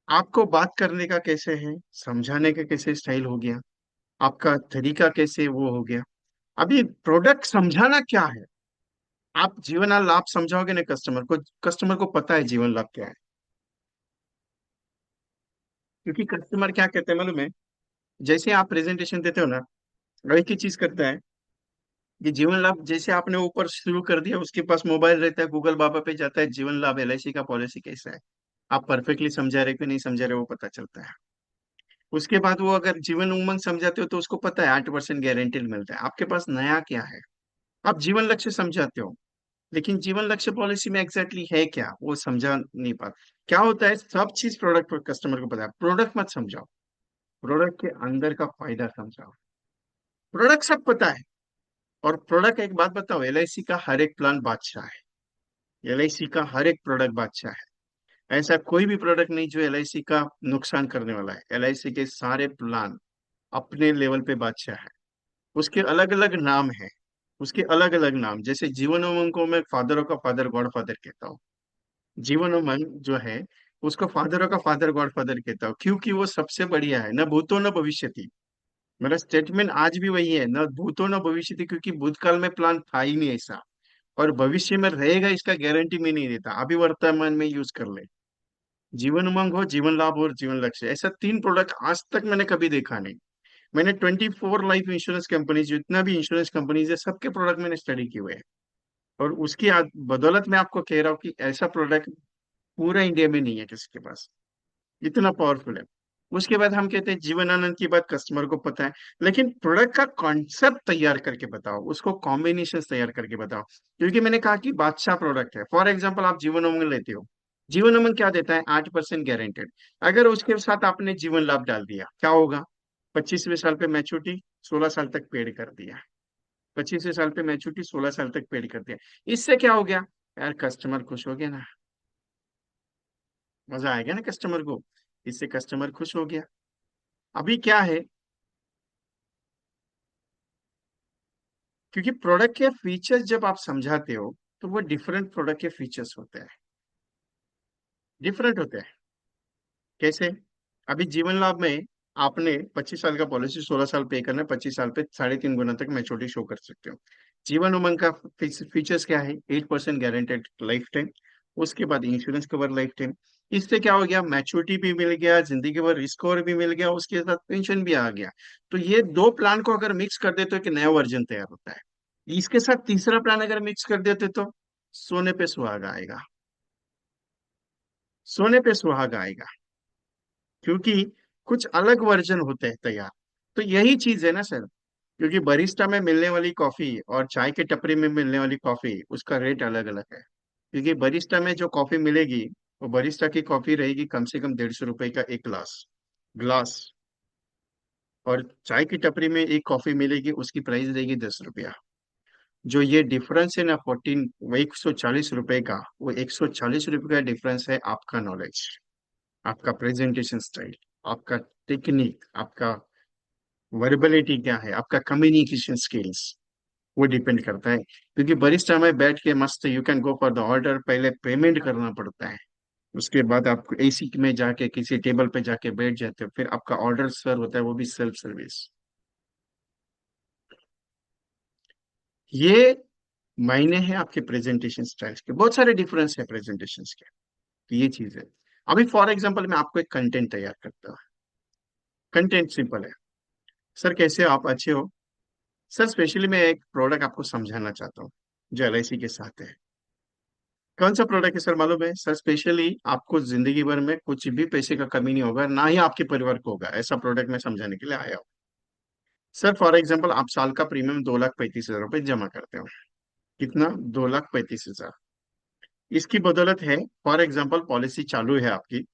आपको बात करने का कैसे है, समझाने का कैसे स्टाइल हो गया, आपका तरीका कैसे वो हो गया। अभी प्रोडक्ट समझाना क्या है। आप जीवन लाभ समझाओगे ना कस्टमर को, कस्टमर को पता है जीवन लाभ क्या है। क्योंकि कस्टमर क्या कहते हैं मालूम है, जैसे आप प्रेजेंटेशन देते हो ना, वही की चीज करता है कि जीवन लाभ जैसे आपने ऊपर शुरू कर दिया, उसके पास मोबाइल रहता है, गूगल बाबा पे जाता है, जीवन लाभ एलआईसी का पॉलिसी कैसा है। आप परफेक्टली समझा रहे कि नहीं समझा रहे वो पता चलता है। उसके बाद वो अगर जीवन उमंग समझाते हो तो उसको पता है 8% गारंटी मिलता है। आपके पास नया क्या है। आप जीवन लक्ष्य समझाते हो, लेकिन जीवन लक्ष्य पॉलिसी में एग्जैक्टली है क्या वो समझा नहीं पाते। क्या होता है, सब चीज प्रोडक्ट पर कस्टमर को पता है, प्रोडक्ट मत समझाओ, प्रोडक्ट के अंदर का फायदा समझाओ। प्रोडक्ट सब पता है। और प्रोडक्ट, एक बात बताओ, एलआईसी का हर एक प्लान बादशाह है। एलआईसी का हर एक प्रोडक्ट बादशाह है। ऐसा कोई भी प्रोडक्ट नहीं जो एलआईसी का नुकसान करने वाला है। एलआईसी के सारे प्लान अपने लेवल पे बादशाह है। उसके अलग अलग नाम है। उसके अलग अलग नाम, जैसे जीवन उमंग को मैं फादर का फादर गॉड फादर कहता हूँ। जीवन उमंग जो है, उसको फादर का फादर गॉड फादर कहता हूँ, क्योंकि वो सबसे बढ़िया है, न भूतो न भविष्यति। मेरा स्टेटमेंट आज भी वही है, न भूतो न भविष्यति, क्योंकि भूतकाल में प्लान था ही नहीं ऐसा। और भविष्य में रहेगा इसका गारंटी में नहीं देता, अभी वर्तमान में यूज कर ले। जीवन उमंग हो, जीवन लाभ हो और जीवन लक्ष्य, ऐसा 3 प्रोडक्ट आज तक मैंने कभी देखा नहीं। मैंने 24 लाइफ इंश्योरेंस कंपनीज, जितना भी इंश्योरेंस कंपनीज है, सबके प्रोडक्ट मैंने स्टडी किए हुए हैं। और उसकी बदौलत मैं आपको कह रहा हूँ कि ऐसा प्रोडक्ट पूरा इंडिया में नहीं है किसी के पास, इतना पावरफुल है। उसके बाद हम कहते हैं जीवन आनंद की बात कस्टमर को पता है, लेकिन प्रोडक्ट का कॉन्सेप्ट तैयार करके बताओ, उसको कॉम्बिनेशन तैयार करके बताओ। क्योंकि मैंने कहा कि बादशाह प्रोडक्ट है। फॉर एग्जाम्पल आप जीवन उमंग लेते हो, जीवन उमंग क्या देता है, 8% गारंटेड। अगर उसके साथ आपने जीवन लाभ डाल दिया, क्या होगा। 25वें साल पे मैच्योरिटी, 16 साल तक पेड कर दिया। 25वें साल पे मैच्योरिटी, 16 साल तक पेड कर दिया। इससे क्या हो गया, यार कस्टमर खुश हो गया ना। मजा आएगा ना कस्टमर को, इससे कस्टमर खुश हो गया। अभी क्या है, क्योंकि प्रोडक्ट के फीचर्स जब आप समझाते हो तो वो डिफरेंट प्रोडक्ट के फीचर्स होते हैं, डिफरेंट होते हैं। कैसे? अभी जीवन लाभ में आपने 25 साल का पॉलिसी 16 साल पे करना है, 25 साल पे 3.5 गुना तक मैच्योरिटी शो कर सकते हो। जीवन उमंग का फीचर्स क्या है? 8% गारंटेड लाइफ टाइम, उसके बाद इंश्योरेंस कवर लाइफ टाइम। इससे क्या हो गया, मैच्योरिटी भी मिल गया, जिंदगी भर रिस्क कवर भी मिल गया, उसके साथ पेंशन भी आ गया। तो ये दो प्लान को अगर मिक्स कर देते तो एक नया वर्जन तैयार होता है। इसके साथ तीसरा प्लान अगर मिक्स कर देते तो सोने पे सुहागा आएगा, सोने पे सुहागा आएगा। क्योंकि कुछ अलग वर्जन होते हैं तैयार। तो यही चीज है ना सर, क्योंकि बरिस्टा में मिलने वाली कॉफी और चाय के टपरी में मिलने वाली कॉफी, उसका रेट अलग अलग है। क्योंकि बरिस्टा में जो कॉफी मिलेगी, वो बरिस्टा की कॉफी रहेगी कम से कम 150 रुपए का एक ग्लास ग्लास। और चाय की टपरी में एक कॉफी मिलेगी, उसकी प्राइस रहेगी 10 रुपया। जो ये डिफरेंस है ना 14, वो 140 रुपए का, वो 140 रुपए का डिफरेंस है आपका नॉलेज, आपका प्रेजेंटेशन स्टाइल, आपका टेक्निक, आपका वर्बलिटी क्या है, आपका कम्युनिकेशन स्किल्स, वो डिपेंड करता है। क्योंकि बरिस्टा में बैठ के मस्त you can go for the order, पहले पेमेंट करना पड़ता है, उसके बाद आप एसी में जाके किसी टेबल पे जाके बैठ जाते हो, फिर आपका ऑर्डर सर्व होता है, वो भी सेल्फ सर्विस। ये मायने हैं आपके प्रेजेंटेशन स्टाइल्स के, बहुत सारे डिफरेंस है प्रेजेंटेशन के। तो ये चीज है। अभी फॉर एग्जांपल मैं आपको एक कंटेंट तैयार करता हूँ। कंटेंट सिंपल है। सर कैसे हो? आप अच्छे हो? सर स्पेशली मैं एक प्रोडक्ट आपको समझाना चाहता हूँ जो एलआईसी के साथ है। कौन सा प्रोडक्ट है सर मालूम है? सर स्पेशली आपको जिंदगी भर में कुछ भी पैसे का कमी नहीं होगा, ना ही आपके परिवार को होगा, ऐसा प्रोडक्ट मैं समझाने के लिए आया हूँ। सर फॉर एग्जांपल आप साल का प्रीमियम 2,35,000 रुपये जमा करते हो। कितना? 2,35,000। इसकी बदौलत है, फॉर एग्जांपल पॉलिसी चालू है आपकी,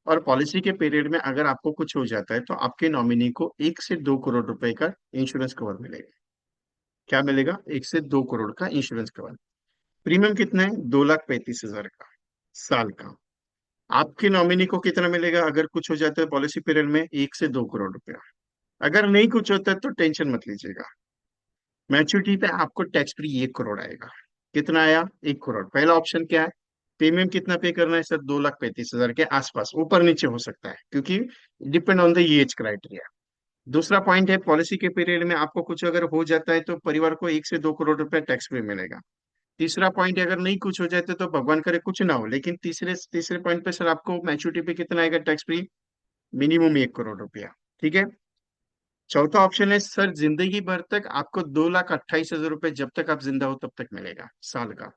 और पॉलिसी के पीरियड में अगर आपको कुछ हो जाता है तो आपके नॉमिनी को 1 से 2 करोड़ रुपए का इंश्योरेंस कवर मिलेगा। क्या मिलेगा? 1 से 2 करोड़ का इंश्योरेंस कवर। प्रीमियम कितना है? 2,35,000 का साल का। आपके नॉमिनी को कितना मिलेगा अगर कुछ हो जाता है पॉलिसी पीरियड में? 1 से 2 करोड़ रुपया। अगर नहीं कुछ होता है तो टेंशन मत लीजिएगा, मैच्योरिटी पे आपको टैक्स फ्री 1 करोड़ आएगा। कितना आया? 1 करोड़। पहला ऑप्शन क्या है? प्रीमियम कितना पे करना है सर? 2,35,000 के आसपास, ऊपर नीचे हो सकता है क्योंकि depend on the age criteria. दूसरा पॉइंट है, पॉलिसी के पीरियड में आपको कुछ अगर हो जाता है तो परिवार को 1 से 2 करोड़ रुपया टैक्स फ्री मिलेगा। तीसरा पॉइंट है, अगर नहीं कुछ हो जाता तो भगवान करे कुछ ना हो, लेकिन तीसरे तीसरे पॉइंट पे सर आपको मैच्योरिटी पे कितना आएगा टैक्स फ्री? मिनिमम 1 करोड़ रुपया। ठीक है। चौथा ऑप्शन है सर, जिंदगी भर तक आपको 2,28,000 रुपये जब तक आप जिंदा हो तब तक मिलेगा साल का।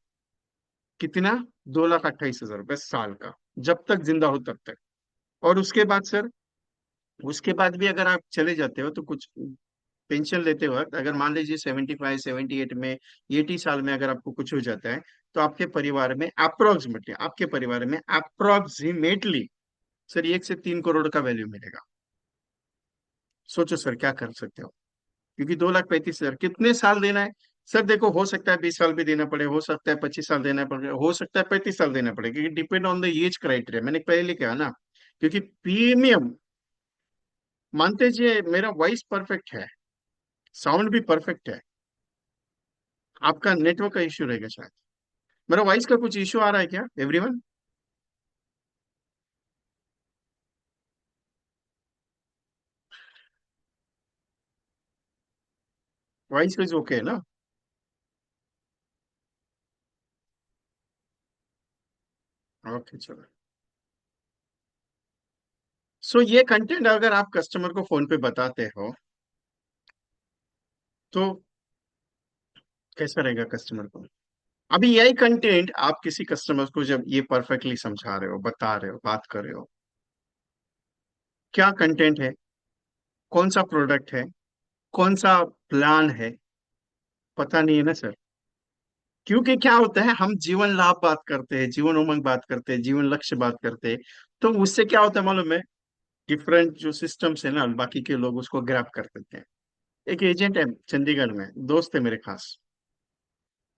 कितना? 2,28,000 रुपये साल का, जब तक जिंदा हो तब तक। और उसके बाद सर, उसके बाद भी अगर आप चले जाते हो तो कुछ पेंशन लेते वक्त अगर मान लीजिए 75, 78 में, 80 साल में अगर आपको कुछ हो जाता है, तो आपके परिवार में अप्रोक्सीमेटली सर 1 से 3 करोड़ का वैल्यू मिलेगा। सोचो सर क्या कर सकते हो। क्योंकि 2,35,000 कितने साल देना है? सर देखो, हो सकता है 20 साल भी देना पड़े, हो सकता है 25 साल देना पड़े, हो सकता है 35 साल देना पड़े, क्योंकि depend on the age criteria, मैंने पहले कहा ना। क्योंकि प्रीमियम, मानते जी मेरा वॉइस परफेक्ट है, साउंड भी परफेक्ट है, आपका नेटवर्क का इश्यू रहेगा शायद। मेरा वॉइस का कुछ इश्यू आ रहा है क्या एवरीवन? वॉइस इज ओके ना? ओके चलो। सो ये कंटेंट अगर आप कस्टमर को फोन पे बताते हो तो कैसा रहेगा कस्टमर को? अभी यही कंटेंट आप किसी कस्टमर को जब ये परफेक्टली समझा रहे हो, बता रहे हो, बात कर रहे हो, क्या कंटेंट है, कौन सा प्रोडक्ट है, कौन सा प्लान है, पता नहीं है ना सर। क्योंकि क्या होता है, हम जीवन लाभ बात करते हैं, जीवन उमंग बात करते हैं, जीवन लक्ष्य बात करते हैं, तो उससे क्या होता है मालूम है? डिफरेंट जो सिस्टम्स है ना, बाकी के लोग उसको ग्रैब कर देते हैं। एक एजेंट है चंडीगढ़ में, दोस्त है मेरे खास।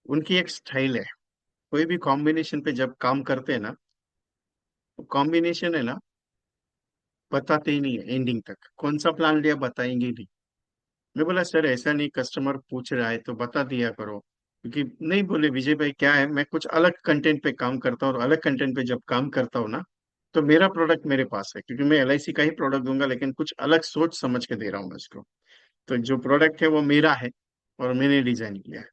उनकी एक स्टाइल है, कोई भी कॉम्बिनेशन पे जब काम करते हैं ना, कॉम्बिनेशन है ना, बताते ही नहीं है एंडिंग तक कौन सा प्लान लिया, बताएंगे ही नहीं। मैं बोला सर ऐसा नहीं, कस्टमर पूछ रहा है तो बता दिया करो। क्योंकि नहीं, बोले विजय भाई क्या है, मैं कुछ अलग कंटेंट पे काम करता हूँ, और अलग कंटेंट पे जब काम करता हूँ ना, तो मेरा प्रोडक्ट मेरे पास है, क्योंकि मैं एलआईसी का ही प्रोडक्ट दूंगा, लेकिन कुछ अलग सोच समझ के दे रहा हूँ मैं उसको। तो जो प्रोडक्ट है वो मेरा है, और मैंने डिजाइन किया है।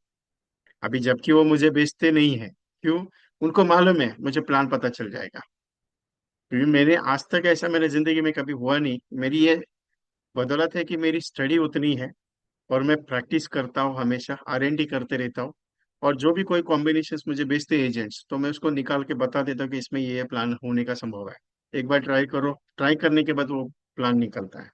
अभी जबकि वो मुझे बेचते नहीं है, क्यों? उनको मालूम है मुझे प्लान पता चल जाएगा। क्योंकि मैंने आज तक ऐसा मेरे जिंदगी में कभी हुआ नहीं। मेरी ये बदौलत है कि मेरी स्टडी उतनी है, और मैं प्रैक्टिस करता हूँ, हमेशा R&D करते रहता हूँ। और जो भी कोई कॉम्बिनेशन मुझे बेचते हैं एजेंट्स, तो मैं उसको निकाल के बता देता हूँ कि इसमें ये प्लान होने का संभव है। एक बार ट्राई करो, ट्राई करने के बाद वो प्लान निकलता है।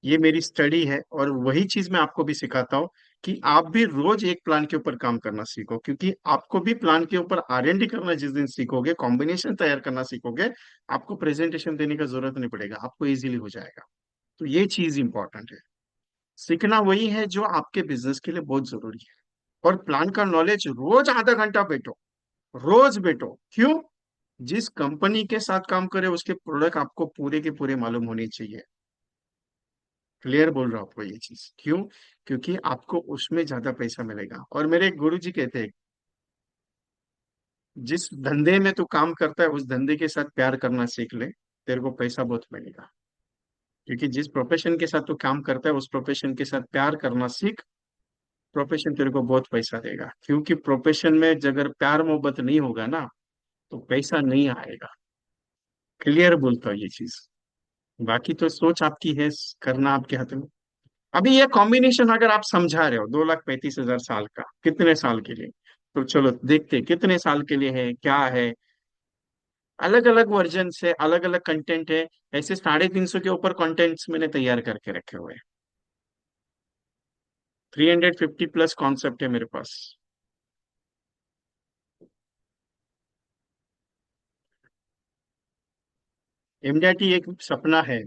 ये मेरी स्टडी है, और वही चीज मैं आपको भी सिखाता हूँ कि आप भी रोज एक प्लान के ऊपर काम करना सीखो, क्योंकि आपको भी प्लान के ऊपर R&D करना जिस दिन सीखोगे, कॉम्बिनेशन तैयार करना सीखोगे, आपको प्रेजेंटेशन देने का जरूरत नहीं पड़ेगा, आपको इजीली हो जाएगा। तो ये चीज इंपॉर्टेंट है। सीखना वही है जो आपके बिजनेस के लिए बहुत जरूरी है। और प्लान का नॉलेज रोज आधा घंटा बैठो, रोज बैठो। क्यों? जिस कंपनी के साथ काम करे उसके प्रोडक्ट आपको पूरे के पूरे मालूम होने चाहिए। क्लियर बोल रहा हूँ आपको ये चीज, क्यों? क्योंकि आपको उसमें ज्यादा पैसा मिलेगा। और मेरे एक गुरु जी कहते हैं, जिस धंधे में तू काम करता है उस धंधे के साथ प्यार करना सीख ले, तेरे को पैसा बहुत मिलेगा। क्योंकि जिस प्रोफेशन के साथ तू काम करता है उस प्रोफेशन के साथ प्यार करना सीख, प्रोफेशन तेरे को बहुत पैसा देगा। क्योंकि प्रोफेशन में अगर प्यार मोहब्बत नहीं होगा ना, तो पैसा नहीं आएगा। क्लियर बोलता हूँ ये चीज। बाकी तो सोच आपकी है, करना आपके हाथ में। अभी ये कॉम्बिनेशन अगर आप समझा रहे हो 2,35,000 साल का, कितने साल के लिए? तो चलो देखते हैं कितने साल के लिए है, क्या है। अलग अलग वर्जन से अलग अलग कंटेंट है। ऐसे 350 के ऊपर कंटेंट्स मैंने तैयार करके रखे हुए हैं। 350 प्लस कॉन्सेप्ट है मेरे पास। MDRT एक सपना है,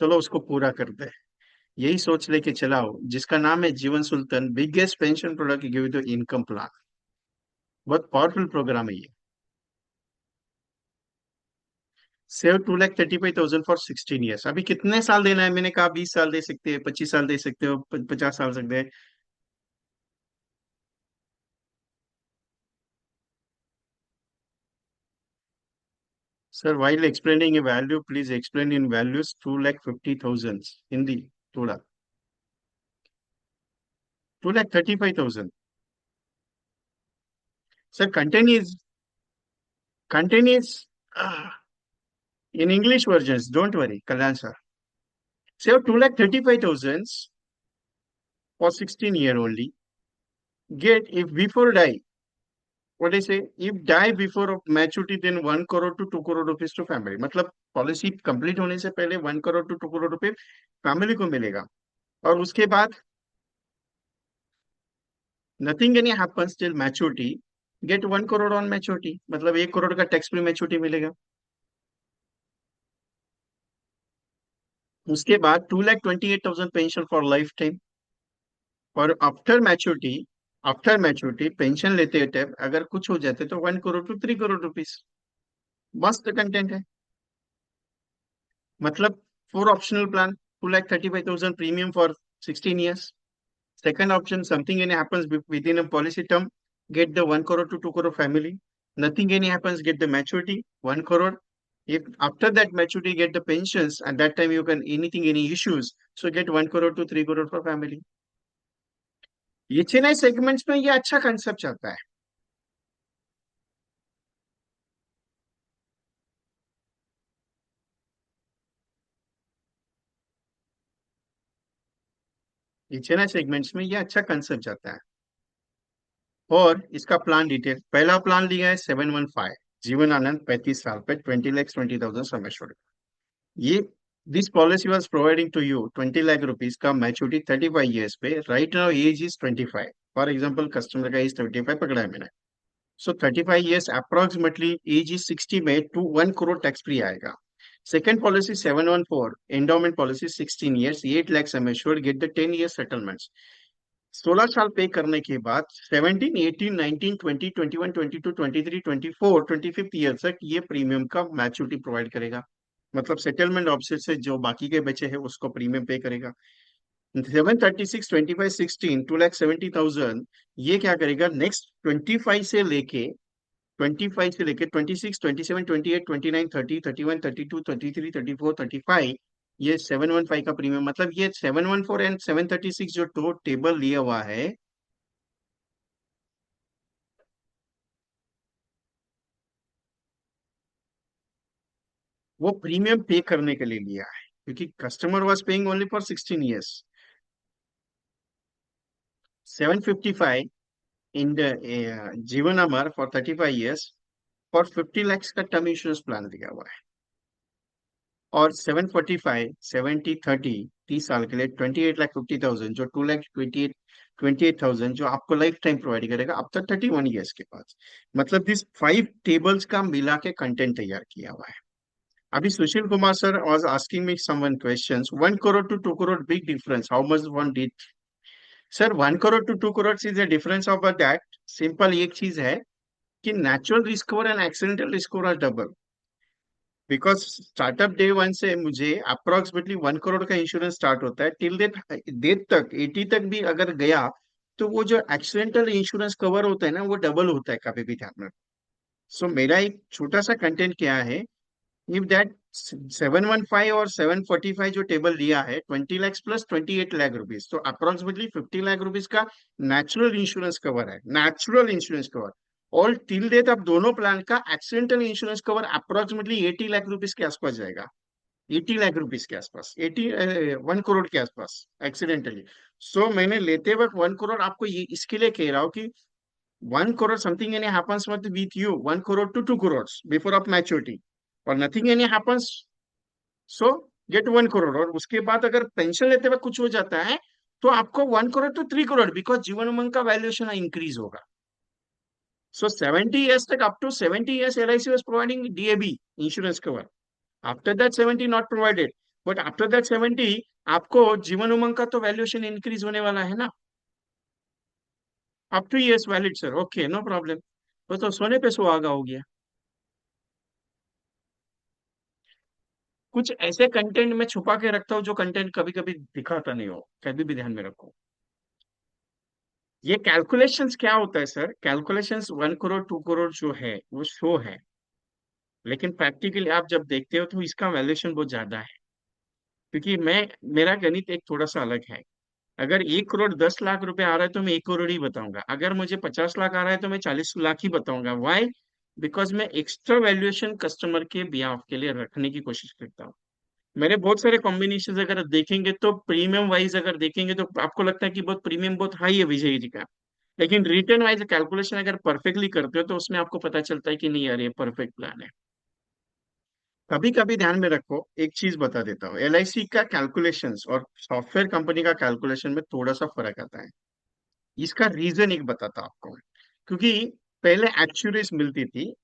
चलो उसको पूरा करते हैं। यही सोच लेके चलाओ, जिसका नाम है Jeevan Sultan, biggest pension product give you the income plan. बहुत पावरफुल प्रोग्राम है ये। Save 2,35,000 for 16 years. अभी कितने साल देना है? मैंने कहा 20 साल दे सकते हैं, 25 साल दे सकते हो, 50 साल सकते हैं। Sir while explaining A value please explain in values 2,50,000 Hindi थोड़ा। 2,35,000। Sir contain is in English version, don't worry Kalyan sir. Save 2,35,000 for 16 year only. Get if before die. What I say, if die before of maturity, then 1 crore to 2 crore rupees to family. मतलब policy complete होने से पहले 1 crore to 2 crore रुपए family को मिलेगा। और उसके बाद nothing any happens till maturity, get 1 crore on maturity, मतलब 1 करोड़ का टैक्स फ्री मैच्योरिटी मिलेगा। उसके बाद 2,28,000 पेंशन फॉर लाइफ टाइम। और आफ्टर मैच्योरिटी पेंशन लेते टाइम अगर कुछ हो जाते तो 1 करोड़ to 3 करोड़ रुपीज। मस्त कंटेंट है। मतलब four optional plan, 2,35,000 premium for 16 years. Second option, something any happens within a policy term, get the 1 crore to 2 crore family. Nothing any happens, get the maturity, 1 crore. If after that maturity get the pensions, at that time you can anything any issues, so get 1 crore to 3 crore for family. ये Chennai segments में ये अच्छा concept चलता है। ये Chennai segments में ये अच्छा कंसेप्ट जाता है। और इसका प्लान डिटेल, पहला प्लान लिया है 715, जीवन आनंद 35 साल पे, 20,20,000 सम एश्योर्ड। ये this policy was providing to you 20 lakh rupees का मैच्योरिटी 35 years पे। Right now age is 25, for example customer का एज 25 पकड़ा है मैंने। So 35 years approximately age is 60 में, टू 1 करोड़ टैक्स फ्री आएगा। Second policy 714 endowment policy 16 years, 8 lakhs sum assured, get the 10 years settlements. 16 साल पे करने के बाद 17, 18, 19, 20, 21, 22, 23, 24 25th ईयर तक ये प्रीमियम का मैच्योरिटी प्रोवाइड करेगा। मतलब सेटलमेंट ऑफसेट से जो बाकी के बचे हैं उसको प्रीमियम पे करेगा। 7, 36, 25, 16, 2,70,000 ये क्या करेगा नेक्स्ट 25 से लेके 26, 27, 28, 29, 30, 31, 32, 33, 34, 35 ये 715 का प्रीमियम, मतलब ये 714 एंड 736 जो टेबल लिया हुआ है वो प्रीमियम पे करने के लिए लिया है, क्योंकि customer was paying only for 16 years। 755 in the जीवन अमर फॉर 35 years फॉर 50 lakhs का टर्म इंश्योरेंस प्लान दिया हुआ है। और 745, 70, 30, 30 साल के लिए 28,50,000 जो 2,28,000 जो आपको लाइफ टाइम प्रोवाइड करेगा अब तक 31 years के पास। मतलब दिस 5 टेबल्स का मिला के कंटेंट तैयार किया हुआ है। अभी Sushil Kumar sir was asking me some one questions, 1 crore to 2 crore big difference, how much one did. Sir 1 crore to 2 crore is the difference of that. Simple एक चीज है कि natural risk cover and accidental risk cover are double. Because startup day one से मुझे approximately 1 crore का insurance start होता है till date date तक 80 तक भी अगर गया तो वो जो एक्सीडेंटल इंश्योरेंस कवर होता है ना वो डबल होता है कभी भी ध्यान में। सो मेरा एक छोटा सा कंटेंट क्या है, इफ दैट 715 और 745 जो टेबल लिया है 20 lakhs प्लस 28 लाख रुपीज, तो अप्रोक्सीमेटली 50 लाख रुपीज का नेचुरल इंश्योरेंस कवर है, नेचुरल इंश्योरेंस कवर। और टिल डेट अब दोनों प्लान का accidental insurance cover approximately 80 lakh rupees के आसपास जाएगा। 80 लाख रुपीज के आसपास, 1 करोड़ के आसपास एक्सीडेंटली। सो मैंने लेते वक्त 1 करोड़ आपको ये इसके लिए कह रहा हूँ कि 1 crore something any happens with you 1 crore to 2 crore before of maturity, और nothing any happens, so get 1 crore. और उसके बाद अगर पेंशन लेते वक्त कुछ हो जाता है तो आपको 1 करोड़ to 3 करोड़, बिकॉज जीवन उमंग का वैल्यूएशन इंक्रीज होगा। सो 70 years तक, up to 70 years L I C was providing DAB insurance cover. After that 70 not provided, but after that 70 आपको जीवन उमंग का तो वैल्यूएशन इंक्रीज होने वाला है ना। Up to years valid sir, okay no problem. तो सोने पे सुहागा हो गया। कुछ ऐसे कंटेंट में छुपा के रखता हूँ जो कंटेंट कभी कभी दिखाता नहीं हो, कभी भी ध्यान में रखो। ये कैलकुलेशंस क्या होता है सर, कैलकुलेशंस 1 करोड़ 2 करोड़ जो है वो शो है, लेकिन प्रैक्टिकली आप जब देखते हो तो इसका वैल्यूएशन बहुत ज्यादा है। क्योंकि मैं, मेरा गणित एक थोड़ा सा अलग है। अगर 1 करोड़ 10 लाख रुपए आ रहा है तो मैं 1 करोड़ ही बताऊंगा, अगर मुझे 50 लाख आ रहा है तो मैं 40 लाख ही बताऊंगा। वाई? बिकॉज मैं एक्स्ट्रा वैल्यूएशन कस्टमर के बिहाफ के लिए रखने की कोशिश करता हूँ। मेरे बहुत सारे कॉम्बिनेशन अगर आप देखेंगे तो प्रीमियम वाइज अगर देखेंगे तो आपको लगता है कि बहुत प्रीमियम बहुत हाई है विजय जी का, लेकिन रिटर्न वाइज कैलकुलेशन अगर परफेक्टली करते हो तो उसमें आपको पता चलता है कि नहीं यार ये परफेक्ट प्लान है। कभी कभी ध्यान में रखो, एक चीज बता देता हूँ, एलआईसी का कैलकुलेशंस और सॉफ्टवेयर कंपनी का कैलकुलेशन में थोड़ा सा फर्क आता है। इसका रीजन एक बताता हूँ आपको मैं। क्योंकि पहले एक्चुअरीज मिलती थी,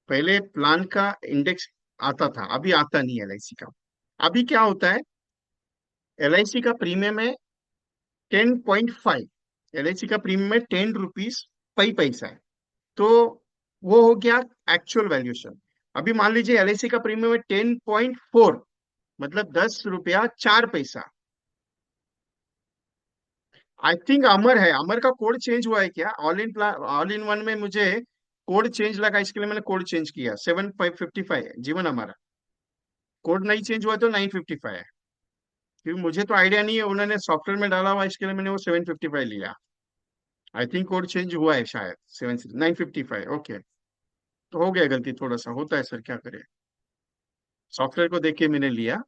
पहले प्लान का इंडेक्स आता था, अभी आता नहीं है एलआईसी का। अभी क्या होता है, एलआईसी का प्रीमियम है 10.5, एलआईसी का प्रीमियम है 10 रुपीज 5 पैसा है। तो वो हो गया एक्चुअल वैल्यूएशन। अभी मान लीजिए एलआईसी का प्रीमियम है 10.4, मतलब 10 रुपया 4 पैसा। आई थिंक अमर है, अमर का कोड चेंज हुआ है क्या, all in plan all in one में मुझे कोड चेंज लगा, इसके लिए मैंने कोड चेंज किया। 7,555 है जीवन हमारा, कोड नहीं चेंज हुआ तो 955 है। क्योंकि मुझे तो आइडिया नहीं है, उन्होंने सॉफ्टवेयर में डाला हुआ इसके लिए मैंने वो 755 लिया। आई थिंक कोड चेंज हुआ है शायद, 955, ओके। तो हो गया, गलती थोड़ा सा होता है सर, क्या करें, सॉफ्टवेयर को देख के मैंने लिया।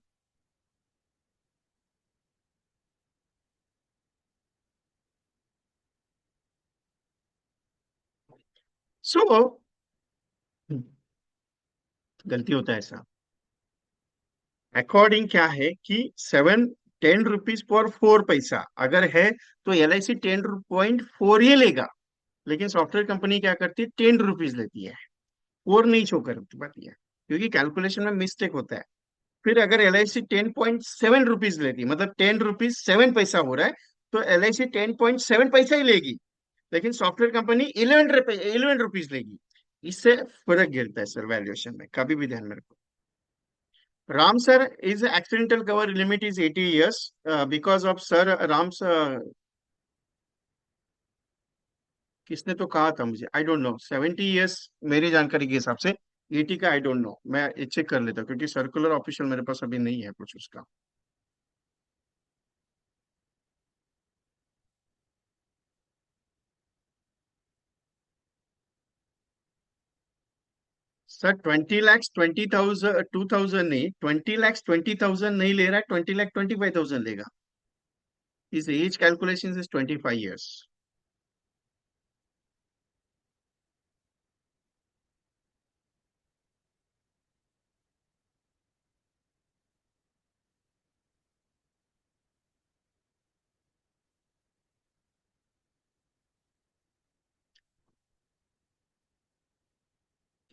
सो गलती होता है ऐसा। अकॉर्डिंग क्या है कि 10 रुपीज पर 4 पैसा अगर है तो एल आई सी 10.4 ही लेगा। लेकिन सॉफ्टवेयर कंपनी क्या करती है, 10 रुपीज लेती है, 4 नहीं शो कर पाती है, क्योंकि कैलकुलेशन में मिस्टेक होता है। फिर अगर एल आई सी 10.7 रुपीज लेती है, मतलब 10 रुपीज 7 पैसा हो रहा है, तो LIC 10.7 पैसा ही लेगी, लेकिन सॉफ्टवेयर कंपनी 11 रुपीज लेगी। इससे फर्क गिरता है सर वैल्यूएशन में, कभी भी ध्यान में रखो। Ram sir is accidental cover limit is 80 years, because of sir Ram sir, किसने तो कहा था मुझे, आई डोंट नो, 70 years मेरी जानकारी के हिसाब से। 80 का आई डोंट नो, मैं चेक कर लेता हूँ क्योंकि सर्कुलर ऑफिशियल मेरे पास अभी नहीं है कुछ उसका। सर 20 lakhs 20,000 2,000 नहीं, 20 lakhs 20,000 नहीं ले रहा है, 20 लाख 25,000 लेगा। इस एज कैलकुलेशन इज 25 years।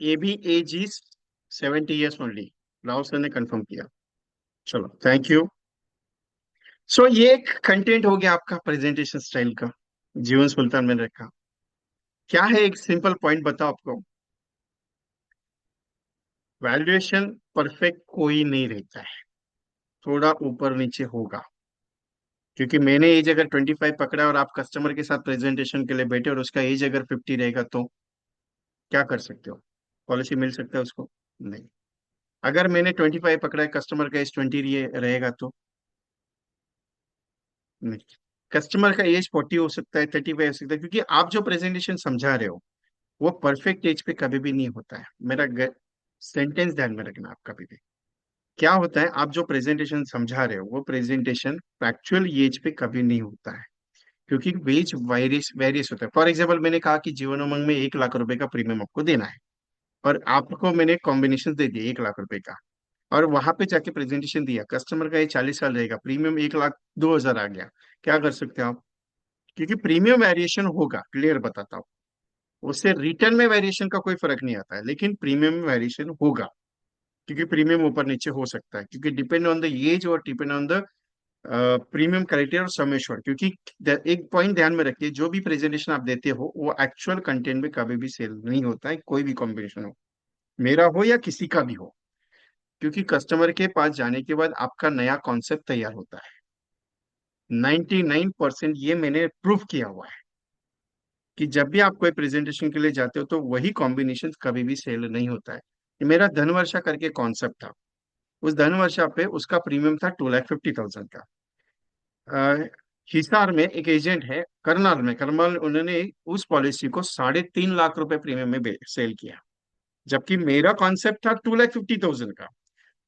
ये भी age is 70 years only, Rao sir ने कंफर्म किया। चलो थैंक यू। सो ये एक कंटेंट हो गया आपका प्रेजेंटेशन स्टाइल का, जीवन सुल्तान मैंने रखा। क्या है, एक सिंपल पॉइंट बताओ आपको, वैल्यूएशन परफेक्ट कोई नहीं रहता है, थोड़ा ऊपर नीचे होगा। क्योंकि मैंने एज अगर 25 पकड़ा और आप कस्टमर के साथ प्रेजेंटेशन के लिए बैठे और उसका एज अगर 50 रहेगा तो क्या कर सकते हो? पॉलिसी मिल सकता है उसको? नहीं। अगर मैंने 25 पकड़ा है, कस्टमर का एज 20 रहेगा तो नहीं। कस्टमर का एज 40 हो सकता है, 35 हो सकता है, क्योंकि आप जो प्रेजेंटेशन समझा रहे हो वो परफेक्ट एज पे कभी भी नहीं होता है। मेरा सेंटेंस ध्यान में रखना आप कभी भी। क्या होता है, आप जो प्रेजेंटेशन समझा रहे हो वो प्रेजेंटेशन फैक्चुअल एज पे कभी नहीं होता है, क्योंकि वेज वेरियस वेरियस होता है। फॉर एग्जाम्पल मैंने कहा कि जीवन उमंग में 1 लाख रुपए का प्रीमियम आपको देना है, और आपको मैंने कॉम्बिनेशन दे दिया 1 लाख रुपए का, और वहां पे जाके प्रेजेंटेशन दिया, कस्टमर का ये 40 साल रहेगा, प्रीमियम 1,02,000 आ गया। क्या कर सकते हो आप? क्योंकि प्रीमियम वेरिएशन होगा, क्लियर बताता हूँ। उससे रिटर्न में वेरिएशन का कोई फर्क नहीं आता है, लेकिन प्रीमियम में वेरिएशन होगा, क्योंकि प्रीमियम ऊपर नीचे हो सकता है, क्योंकि डिपेंड ऑन द एज और depend on the premium criteria और समेश्वर। क्योंकि एक पॉइंट ध्यान में रखिए, जो भी प्रेजेंटेशन आप देते हो वो एक्चुअल कंटेंट में कभी भी सेल नहीं होता है, कोई भी कॉम्बिनेशन हो, मेरा हो या किसी का भी हो। क्योंकि कस्टमर के पास जाने के बाद आपका नया कॉन्सेप्ट तैयार होता है। 99% ये मैंने प्रूव किया हुआ है कि जब भी आप कोई प्रेजेंटेशन के लिए जाते हो तो वही कॉम्बिनेशन कभी भी सेल नहीं होता है। ये मेरा धनवर्षा करके कॉन्सेप्ट था, उस धनवर्षा पे उसका प्रीमियम था 2,50,000 का। अ, हिसार में एक एजेंट है, करनाल में, करनाल, उन्होंने उस पॉलिसी को 3.5 लाख रुपए प्रीमियम में सेल किया, जबकि मेरा कॉन्सेप्ट था 2,50,000 का।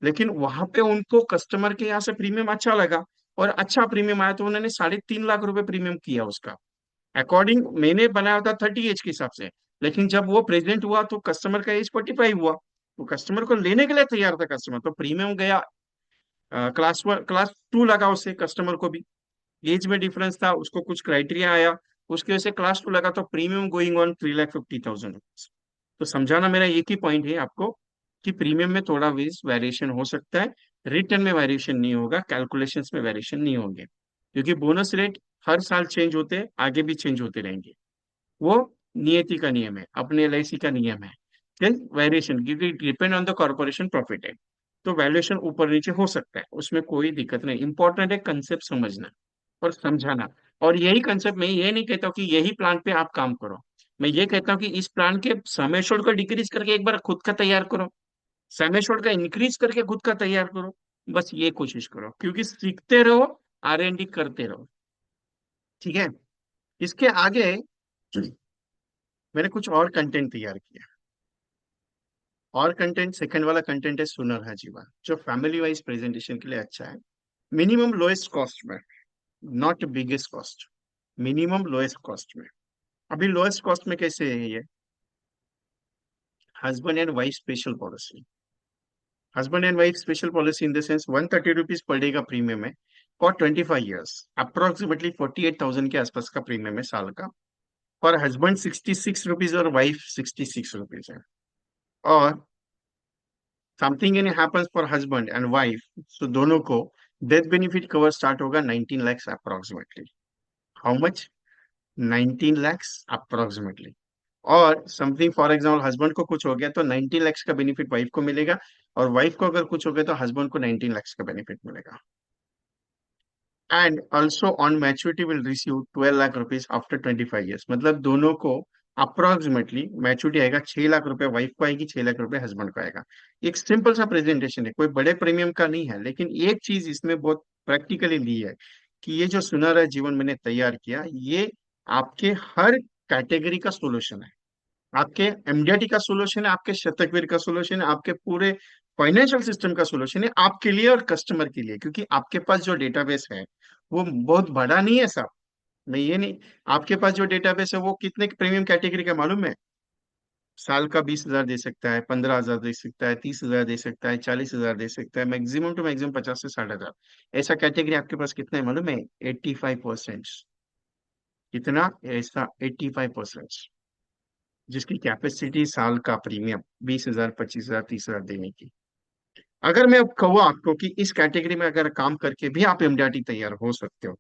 लेकिन वहां पे उनको कस्टमर के यहाँ से प्रीमियम अच्छा लगा, और अच्छा प्रीमियम आया तो उन्होंने 3.5 लाख रुपए प्रीमियम किया उसका। अकॉर्डिंग मैंने बनाया था 30 एज के हिसाब से, लेकिन जब वो प्रेजेंट हुआ तो कस्टमर का एज 45 हुआ, तो कस्टमर को लेने के लिए तैयार था कस्टमर, तो प्रीमियम गया क्लास 1 क्लास 2 लगा उसे, कस्टमर को भी एज में डिफरेंस था, उसको कुछ क्राइटेरिया आया, उसकी वजह से क्लास 2 लगा, तो प्रीमियम गोइंग ऑन 3,50,000। तो समझाना मेरा एक ही पॉइंट है आपको, कि प्रीमियम में थोड़ा वेरिएशन हो सकता है, रिटर्न में वेरिएशन नहीं होगा, कैलकुलेशंस में वेरिएशन नहीं होंगे, क्योंकि बोनस रेट हर साल चेंज होते हैं, आगे भी चेंज होते रहेंगे। वो नियति का नियम है, अपने LIC का नियम है। देन वेरिएशन, क्योंकि depend on the corporation profit है, तो वैल्यूएशन ऊपर नीचे हो सकता है, उसमें कोई दिक्कत नहीं। इंपॉर्टेंट है कंसेप्ट समझना और समझाना। और यही कंसेप्ट, मैं ये नहीं कहता हूँ कि यही प्लान पे आप काम करो, मैं ये कहता हूँ कि इस प्लान के समेशोड को डिक्रीज करके एक बार खुद का तैयार करो, समेशोड का इंक्रीज करके खुद का तैयार करो। बस ये कोशिश करो, क्योंकि सीखते रहो, R&D करते रहो। ठीक है। इसके आगे मैंने कुछ और कंटेंट तैयार किया, और कंटेंट, सेकंड वाला कंटेंट है सुनर है जीवन, जो फैमिली वाइज प्रेजेंटेशन के लिए अच्छा है। मिनिमम लोएस्ट कॉस्ट में, not biggest cost, minimum lowest cost में। अभी लोएस्ट कॉस्ट में कैसे है ये? Husband and wife special policy, husband and wife special policy in the sense 130 rupees per day का प्रीमियम है, फॉर 25 years, अप्रोक्सीमेटली 48,000 के आसपास का प्रीमियम है साल का। फॉर हस्बैंड 66 रुपीज और वाइफ 66 रुपीज है। और something in happens for husband and wife, तो दोनों को डेथ बेनिफिट कवर स्टार्ट होगा 19 lakhs approximately. How much? 19 lakhs approximately. और समथिंग फॉर एग्जाम्पल हस्बैंड को कुछ हो गया तो 19 lakhs का बेनिफिट वाइफ को मिलेगा, और वाइफ को अगर कुछ हो गया तो हस्बैंड को 19 lakhs का बेनिफिट मिलेगा। And also on maturity will receive 12 lakh rupees after 25 years, मतलब दोनों को अप्रोक्सीमेटली मैच्योरिटी आएगा 6 लाख रुपए वाइफ को आएगी, 6 लाख रुपए हस्बैंड को आएगा। एक सिंपल सा प्रेजेंटेशन है, कोई बड़े प्रीमियम का नहीं है, लेकिन एक चीज इसमें बहुत प्रैक्टिकली ली है कि ये जो सुनहरा जीवन मैंने तैयार किया, ये आपके हर कैटेगरी का सोल्यूशन है। आपके एमडीआरटी का सोल्यूशन है, आपके शतकवीर का सोल्यूशन है, आपके पूरे फाइनेंशियल सिस्टम का सोल्यूशन है, आपके लिए और कस्टमर के लिए, क्योंकि आपके पास जो डेटाबेस है वो बहुत बड़ा नहीं है साहब। मैं ये नहीं, आपके पास जो डेटाबेस है वो कितने प्रीमियम कैटेगरी का मालूम है? साल का 20 हजार दे सकता है, 15 हजार दे सकता है, 30 हजार दे सकता है, 40 हजार दे सकता है, मैक्सिमम टू मैक्सिमम 50 से 60 हजार। ऐसा कैटेगरी आपके पास कितना है मालूम है? 85%। कितना? ऐसा 85%, जिसकी कैपेसिटी साल का प्रीमियम 20 हजार, 25 हजार, 30 हजार देने की। अगर मैं अब कहूँ आपको कि इस कैटेगरी में अगर काम करके भी आप एमडीआरटी तैयार हो सकते हो,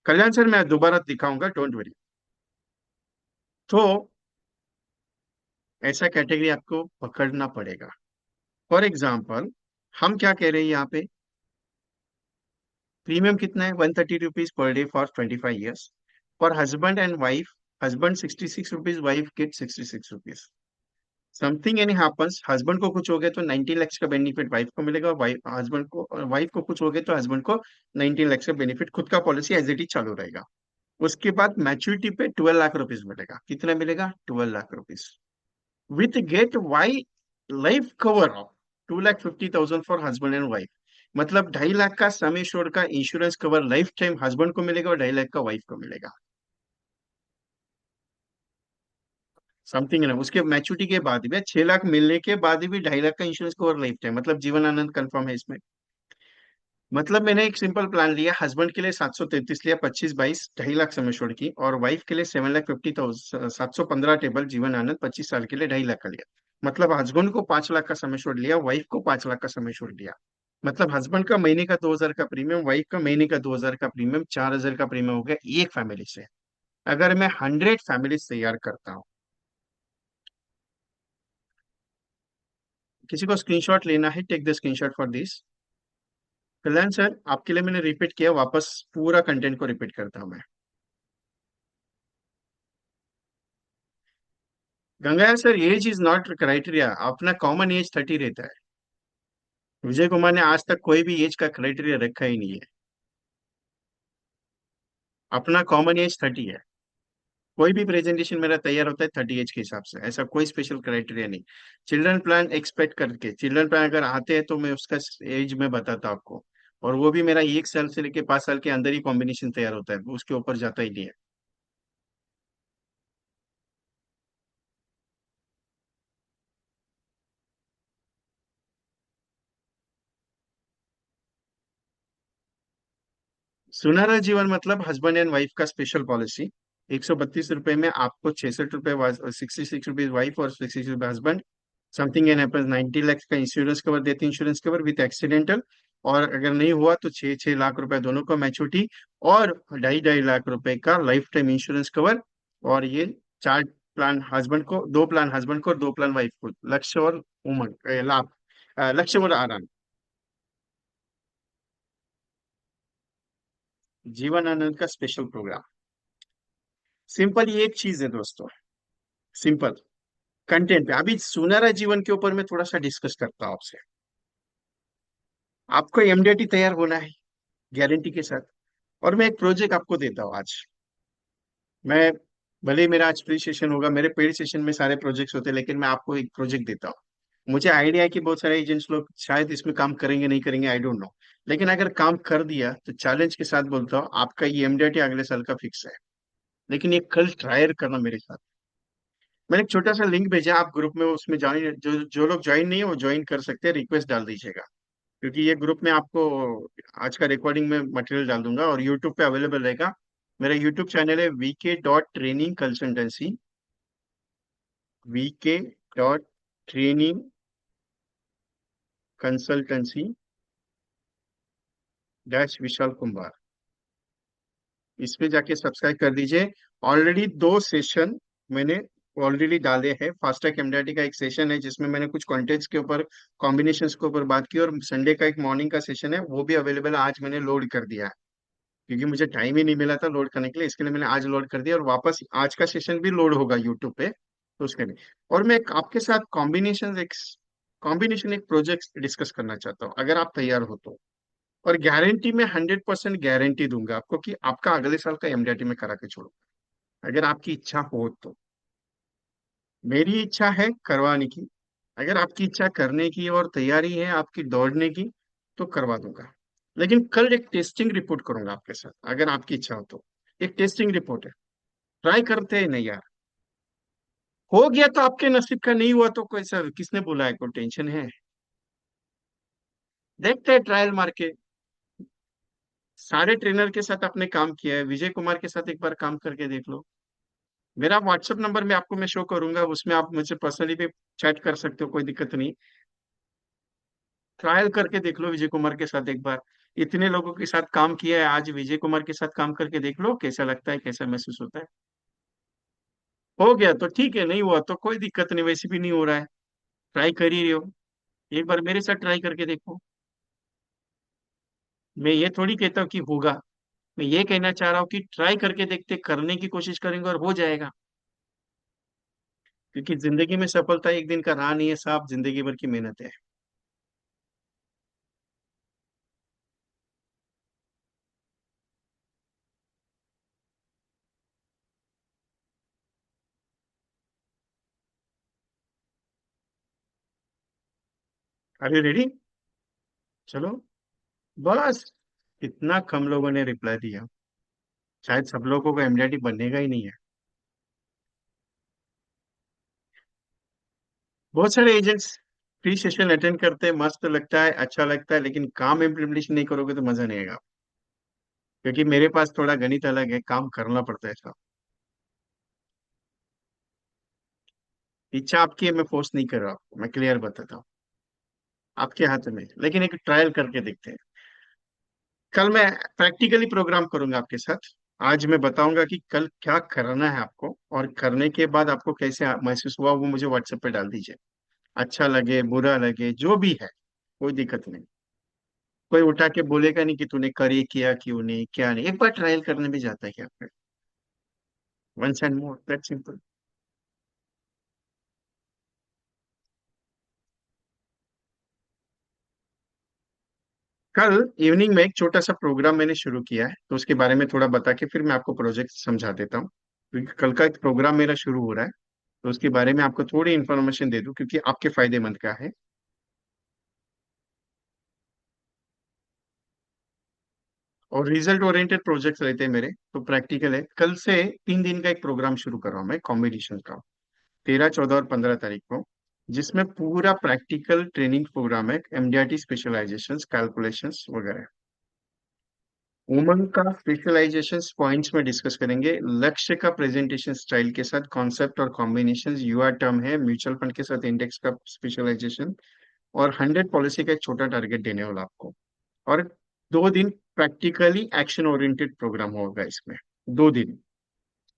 कल्याण सर मैं दोबारा दिखाऊंगा, डोंट वरी। तो ऐसा कैटेगरी आपको पकड़ना पड़ेगा। फॉर एग्जाम्पल, हम क्या कह रहे हैं यहाँ पे? प्रीमियम कितना है? 130 rupees per day for 25 years for husband and wife. Husband 66 rupees, wife get 66 rupees. Something any happens, husband को कुछ हो गया तो 19 lakhs का बेनिफिट वाइफ को मिलेगा, और वाइफ हस्बैंड को, वाइफ को कुछ हो गया तो हस्बैंड को 19 lakhs का बेनिफिट, खुद का पॉलिसी एज इट इज चालू रहेगा। उसके बाद मैच्योरिटी पे 12 लाख रुपीज मिलेगा। कितना मिलेगा? 12 lakh rupees with get why life cover of 2,50,000 for husband and wife. मतलब 2.5 लाख का सम एश्योर्ड का insurance cover life time husband को मिलेगा, और 2.5 लाख का वाइफ को मिलेगा। समथिंग है ना, उसके मैच्योरिटी के बाद भी 6 लाख मिलने के बाद भी 2.5 लाख का इंश्योरेंस कवर लाइफ टाइम, मतलब जीवन आनंद कंफर्म है इसमें। मतलब मैंने एक सिंपल प्लान लिया, हस्बैंड के लिए 733 लिया, 25/22 2.5 लाख सम एश्योर्ड की, और वाइफ के लिए 7,50,000, 715 टेबल जीवन आनंद 25 साल के लिए 2.5 लाख का लिया। मतलब हस्बैंड को 5 लाख का सम एश्योर्ड लिया, वाइफ को 5 लाख का सम एश्योर्ड लिया। मतलब हस्बैंड का महीने का 2,000 का प्रीमियम, वाइफ का महीने का 2,000 का प्रीमियम, 4,000 का प्रीमियम हो गया एक फैमिली से। अगर मैं 100 फैमिली तैयार करता हूँ, किसी को स्क्रीनशॉट लेना है, take the screenshot for this. Kalyan sir आपके लिए मैंने रिपीट किया, वापस पूरा कंटेंट को रिपीट करता हूँ मैं। Ganga sir, age is not criteria, अपना कॉमन एज 30 रहता है। विजय कुमार ने आज तक कोई भी एज का क्राइटेरिया रखा ही नहीं है। अपना कॉमन एज 30 है। कोई भी प्रेजेंटेशन मेरा तैयार होता है 30 एज के हिसाब से, ऐसा कोई स्पेशल क्राइटेरिया नहीं। चिल्ड्रन प्लान एक्सपेक्ट करके, चिल्ड्रन प्लान अगर आते हैं तो मैं उसका एज में बताता हूँ आपको, और वो भी मेरा 1 साल से लेके 5 साल के अंदर ही कॉम्बिनेशन तैयार होता है, उसके ऊपर जाता ही नहीं है। सुनहरा जीवन मतलब हस्बैंड एंड वाइफ का स्पेशल पॉलिसी। 132 रुपए में आपको 66 रुपए, 66 रुपीज वाइफ और 66 रुपए husband. Something an happens 90 lakhs का इंश्योरेंस कवर देते हैं, इंश्योरेंस कवर विद एक्सीडेंटल। और अगर नहीं हुआ तो 6-6 लाख रुपए दोनों का मैच्योरिटी, और 2.5-2.5 लाख रुपए का लाइफ टाइम इंश्योरेंस कवर। और ये चार प्लान हस्बैंड को, 2 प्लान हस्बैंड को और 2 प्लान वाइफ को, लक्ष्य और उमंग लाभ, लक्ष्य और आनंद। जीवन आनंद का स्पेशल प्रोग्राम। सिंपल ये एक चीज है दोस्तों, सिंपल कंटेंट पे अभी सुनहरा जीवन के ऊपर मैं थोड़ा सा डिस्कस करता हूँ आपसे। आपको एमडीटी तैयार होना है गारंटी के साथ, और मैं एक प्रोजेक्ट आपको देता हूँ आज। मैं, भले ही मेरा आज फ्री सेशन होगा, मेरे पेड सेशन में सारे प्रोजेक्ट्स होते हैं, लेकिन मैं आपको एक प्रोजेक्ट देता हूँ। मुझे आइडिया है कि बहुत सारे एजेंट्स लोग शायद इसमें काम करेंगे नहीं करेंगे, आई डोंट नो। लेकिन अगर काम कर दिया तो चैलेंज के साथ बोलता हूँ, आपका ये एमडीटी अगले साल का फिक्स है। लेकिन ये कल ट्रायल करना मेरे साथ। मैंने एक छोटा सा लिंक भेजा, आप ग्रुप में उसमें ज्वाइन, जो जो लोग ज्वाइन नहीं है वो ज्वाइन कर सकते हैं, रिक्वेस्ट डाल दीजिएगा। क्योंकि ये ग्रुप में आपको आज का रिकॉर्डिंग में मटेरियल डाल दूंगा, और यूट्यूब पे अवेलेबल रहेगा। मेरा यूट्यूब चैनल है VK.ट्रेनिंग consultancy, VK.ट्रेनिंग consultancy dash Vishal Kumar. इस पे जाके सब्सक्राइब कर दीजिए। ऑलरेडी 2 सेशन मैंने ऑलरेडी डाले हैं। फास्टैग एमडीआरटी का एक सेशन है जिसमें मैंने कुछ कॉन्टेंट्स के ऊपर, कॉम्बिनेशंस के ऊपर बात की, और संडे का एक मॉर्निंग का सेशन है, वो भी अवेलेबल है। आज मैंने लोड कर दिया है क्योंकि मुझे टाइम ही नहीं मिला था लोड करने के लिए, इसके लिए मैंने आज लोड कर दिया, और वापस आज का सेशन भी लोड होगा यूट्यूब पे, तो उसके लिए। और मैं आपके साथ कॉम्बिनेशन एक प्रोजेक्ट डिस्कस करना चाहता हूँ, अगर आप तैयार हो तो। और गारंटी में 100% गारंटी दूंगा आपको कि आपका अगले साल का एमडीआरटी में करा के छोड़ो, अगर आपकी इच्छा हो तो। मेरी इच्छा है करवाने की। अगर आपकी इच्छा करने की और तैयारी है आपकी दौड़ने की, तो करवा दूंगा। लेकिन कल एक टेस्टिंग रिपोर्ट करूंगा आपके साथ, अगर आपकी इच्छा हो तो। एक टेस्टिंग रिपोर्ट है, ट्राई करते हैं नहीं यार। हो गया तो आपके नसीब का, नहीं हुआ तो कोई सर किसने बोला है, कोई टेंशन है। देखते हैं ट्रायल मार के। सारे ट्रेनर के साथ आपने काम किया है, विजय कुमार के साथ एक बार काम करके देख लो। मेरा व्हाट्सएप नंबर में आपको मैं शो करूंगा, उसमें आप मुझसे पर्सनली भी चैट कर सकते हो, कोई दिक्कत नहीं। ट्रायल करके देख लो विजय कुमार के साथ एक बार। इतने लोगों के साथ काम किया है, आज विजय कुमार के साथ काम करके देख लो कैसा लगता है, कैसा महसूस होता है। हो गया तो ठीक है, नहीं हुआ तो कोई दिक्कत नहीं, वैसे भी नहीं हो रहा है। ट्राई कर ही रहे हो, एक बार मेरे साथ ट्राई करके देखो। मैं ये थोड़ी कहता हूँ कि होगा, मैं ये कहना चाह रहा हूँ कि ट्राई करके देखते, करने की कोशिश करेंगे और हो जाएगा। क्योंकि जिंदगी में सफलता एक दिन का रहा नहीं है साहब, जिंदगी भर की मेहनत है। अरे रेडी, चलो। बस, इतना कम लोगों ने रिप्लाई दिया, शायद सब लोगों को एमडीआरटी बननेगा ही नहीं है। बहुत सारे एजेंट्स फ्री सेशन अटेंड करते हैं, मस्त लगता है, अच्छा लगता है, लेकिन काम इम्प्लीमेंटेशन नहीं करोगे तो मजा नहीं आएगा। क्योंकि मेरे पास थोड़ा गणित अलग है, काम करना पड़ता है सब। इच्छा आपकी है, मैं फोर्स नहीं कर रहा आपको, मैं क्लियर बताता हूँ। आपके हाथ में, लेकिन एक ट्रायल करके देखते हैं। कल मैं प्रैक्टिकली प्रोग्राम करूंगा आपके साथ। आज मैं बताऊंगा कि कल क्या करना है आपको, और करने के बाद आपको कैसे महसूस हुआ वो मुझे व्हाट्सएप पे डाल दीजिए। अच्छा लगे बुरा लगे जो भी है, कोई दिक्कत नहीं। कोई उठा के बोलेगा नहीं कि तूने कर ये किया क्यों नहीं, क्या नहीं, एक बार ट्रायल करने भी जाता है क्या फिर। Once and more, that simple. कल इवनिंग में एक छोटा सा प्रोग्राम मैंने शुरू किया है, तो उसके बारे में थोड़ा बता के फिर मैं आपको प्रोजेक्ट समझा देता हूँ। क्योंकि कल का एक प्रोग्राम मेरा शुरू हो रहा है, तो उसके बारे में आपको थोड़ी इन्फॉर्मेशन दे दूं क्योंकि आपके फायदेमंद का है। और रिजल्ट ओरिएंटेड प्रोजेक्ट्स रहते हैं मेरे, तो प्रैक्टिकल है। कल से 3 दिन का एक प्रोग्राम शुरू कर रहा हूँ मैं, कॉम्बिनेशन का, 13, 14 और 15 तारीख को, जिसमें पूरा प्रैक्टिकल ट्रेनिंग प्रोग्राम है, एमडीआरटी स्पेशलाइजेशंस, कैलकुलेशंस वगैरह। उमंग का स्पेशलाइजेशन पॉइंट्स में डिस्कस करेंगे, लक्ष्य का प्रेजेंटेशन स्टाइल के साथ, कॉन्सेप्ट और कॉम्बिनेशन, यूआर टर्म है, म्यूचुअल फंड के साथ इंडेक्स का स्पेशलाइजेशन, और 100 पॉलिसी का एक छोटा टारगेट देने वाला आपको। और 2 दिन प्रैक्टिकली एक्शन ओरिएंटेड प्रोग्राम होगा इसमें, 2 दिन।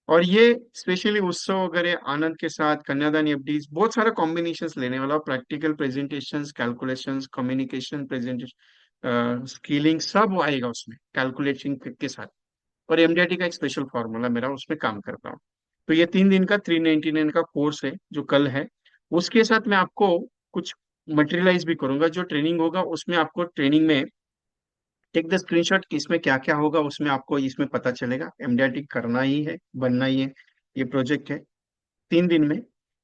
और ये स्पेशली उत्सव वगैरह आनंद के साथ, कन्यादान एफडीज, बहुत सारा कॉम्बिनेशंस लेने वाला, practical presentations, calculations, communication presentation, skilling सब आएगा उसमें कैलकुलेशन के साथ। और एमडीआरटी का एक स्पेशल फॉर्मूला मेरा उसमें काम करता हूँ। तो ये 3 दिन का 399 का कोर्स है जो कल है। उसके साथ मैं आपको कुछ मटेरियलाइज भी करूंगा, जो ट्रेनिंग होगा उसमें आपको ट्रेनिंग में टेक द स्क्रीनशॉट कि इसमें क्या क्या होगा, उसमें आपको इसमें पता चलेगा। एमडीआरटी करना ही है, बनना ही है, ये प्रोजेक्ट है 3 दिन में।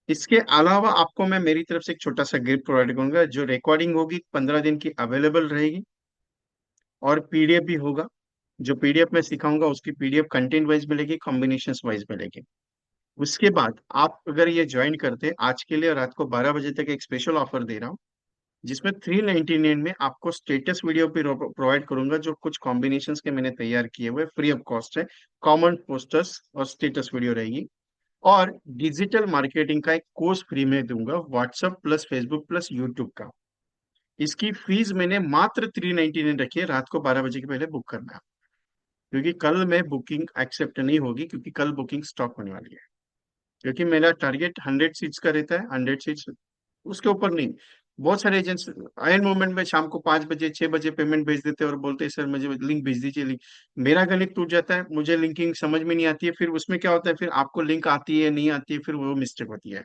इसके अलावा आपको मैं मेरी तरफ से एक छोटा सा गिफ्ट प्रोवाइड करूंगा, जो रिकॉर्डिंग होगी 15 दिन की अवेलेबल रहेगी, और पीडीएफ भी होगा। जो पीडीएफ में सिखाऊंगा उसकी पीडीएफ कंटेंट वाइज मिलेगी, कॉम्बिनेशन वाइज मिलेगी। उसके बाद आप अगर ये ज्वाइन करते हैं, आज के लिए रात को 12 बजे तक एक स्पेशल ऑफर दे रहा हूँ, जिसमें 399 में आपको स्टेटस वीडियो भी प्रोवाइड करूंगा, जो कुछ कॉम्बिनेशंस के मैंने तैयार किए हुए फ्री ऑफ कॉस्ट है। कॉमन पोस्टर्स और स्टेटस वीडियो रहेगी। और डिजिटल मार्केटिंग का एक कोर्स फ्री में दूंगा, WhatsApp plus Facebook plus YouTube का। इसकी फीस मैंने मात्र 399 रखी है, रात को 12 बजे के पहले बुक करना है। क्योंकि कल में बुकिंग एक्सेप्ट नहीं होगी, क्योंकि कल बुकिंग स्टॉक होने वाली है। क्योंकि मेरा टारगेट 100 सीट्स का रहता है, 100 सीट्स, उसके ऊपर नहीं। बहुत सारे एजेंट्स आयन मोमेंट में शाम को 5 बजे 6 बजे पेमेंट भेज देते हैं और बोलते हैं सर मुझे लिंक भेज दीजिए, लिंक। मेरा गणित टूट जाता है, मुझे लिंकिंग समझ में नहीं आती है, फिर उसमें क्या होता है, फिर आपको लिंक आती है नहीं आती है, फिर वो मिस्टेक होती है।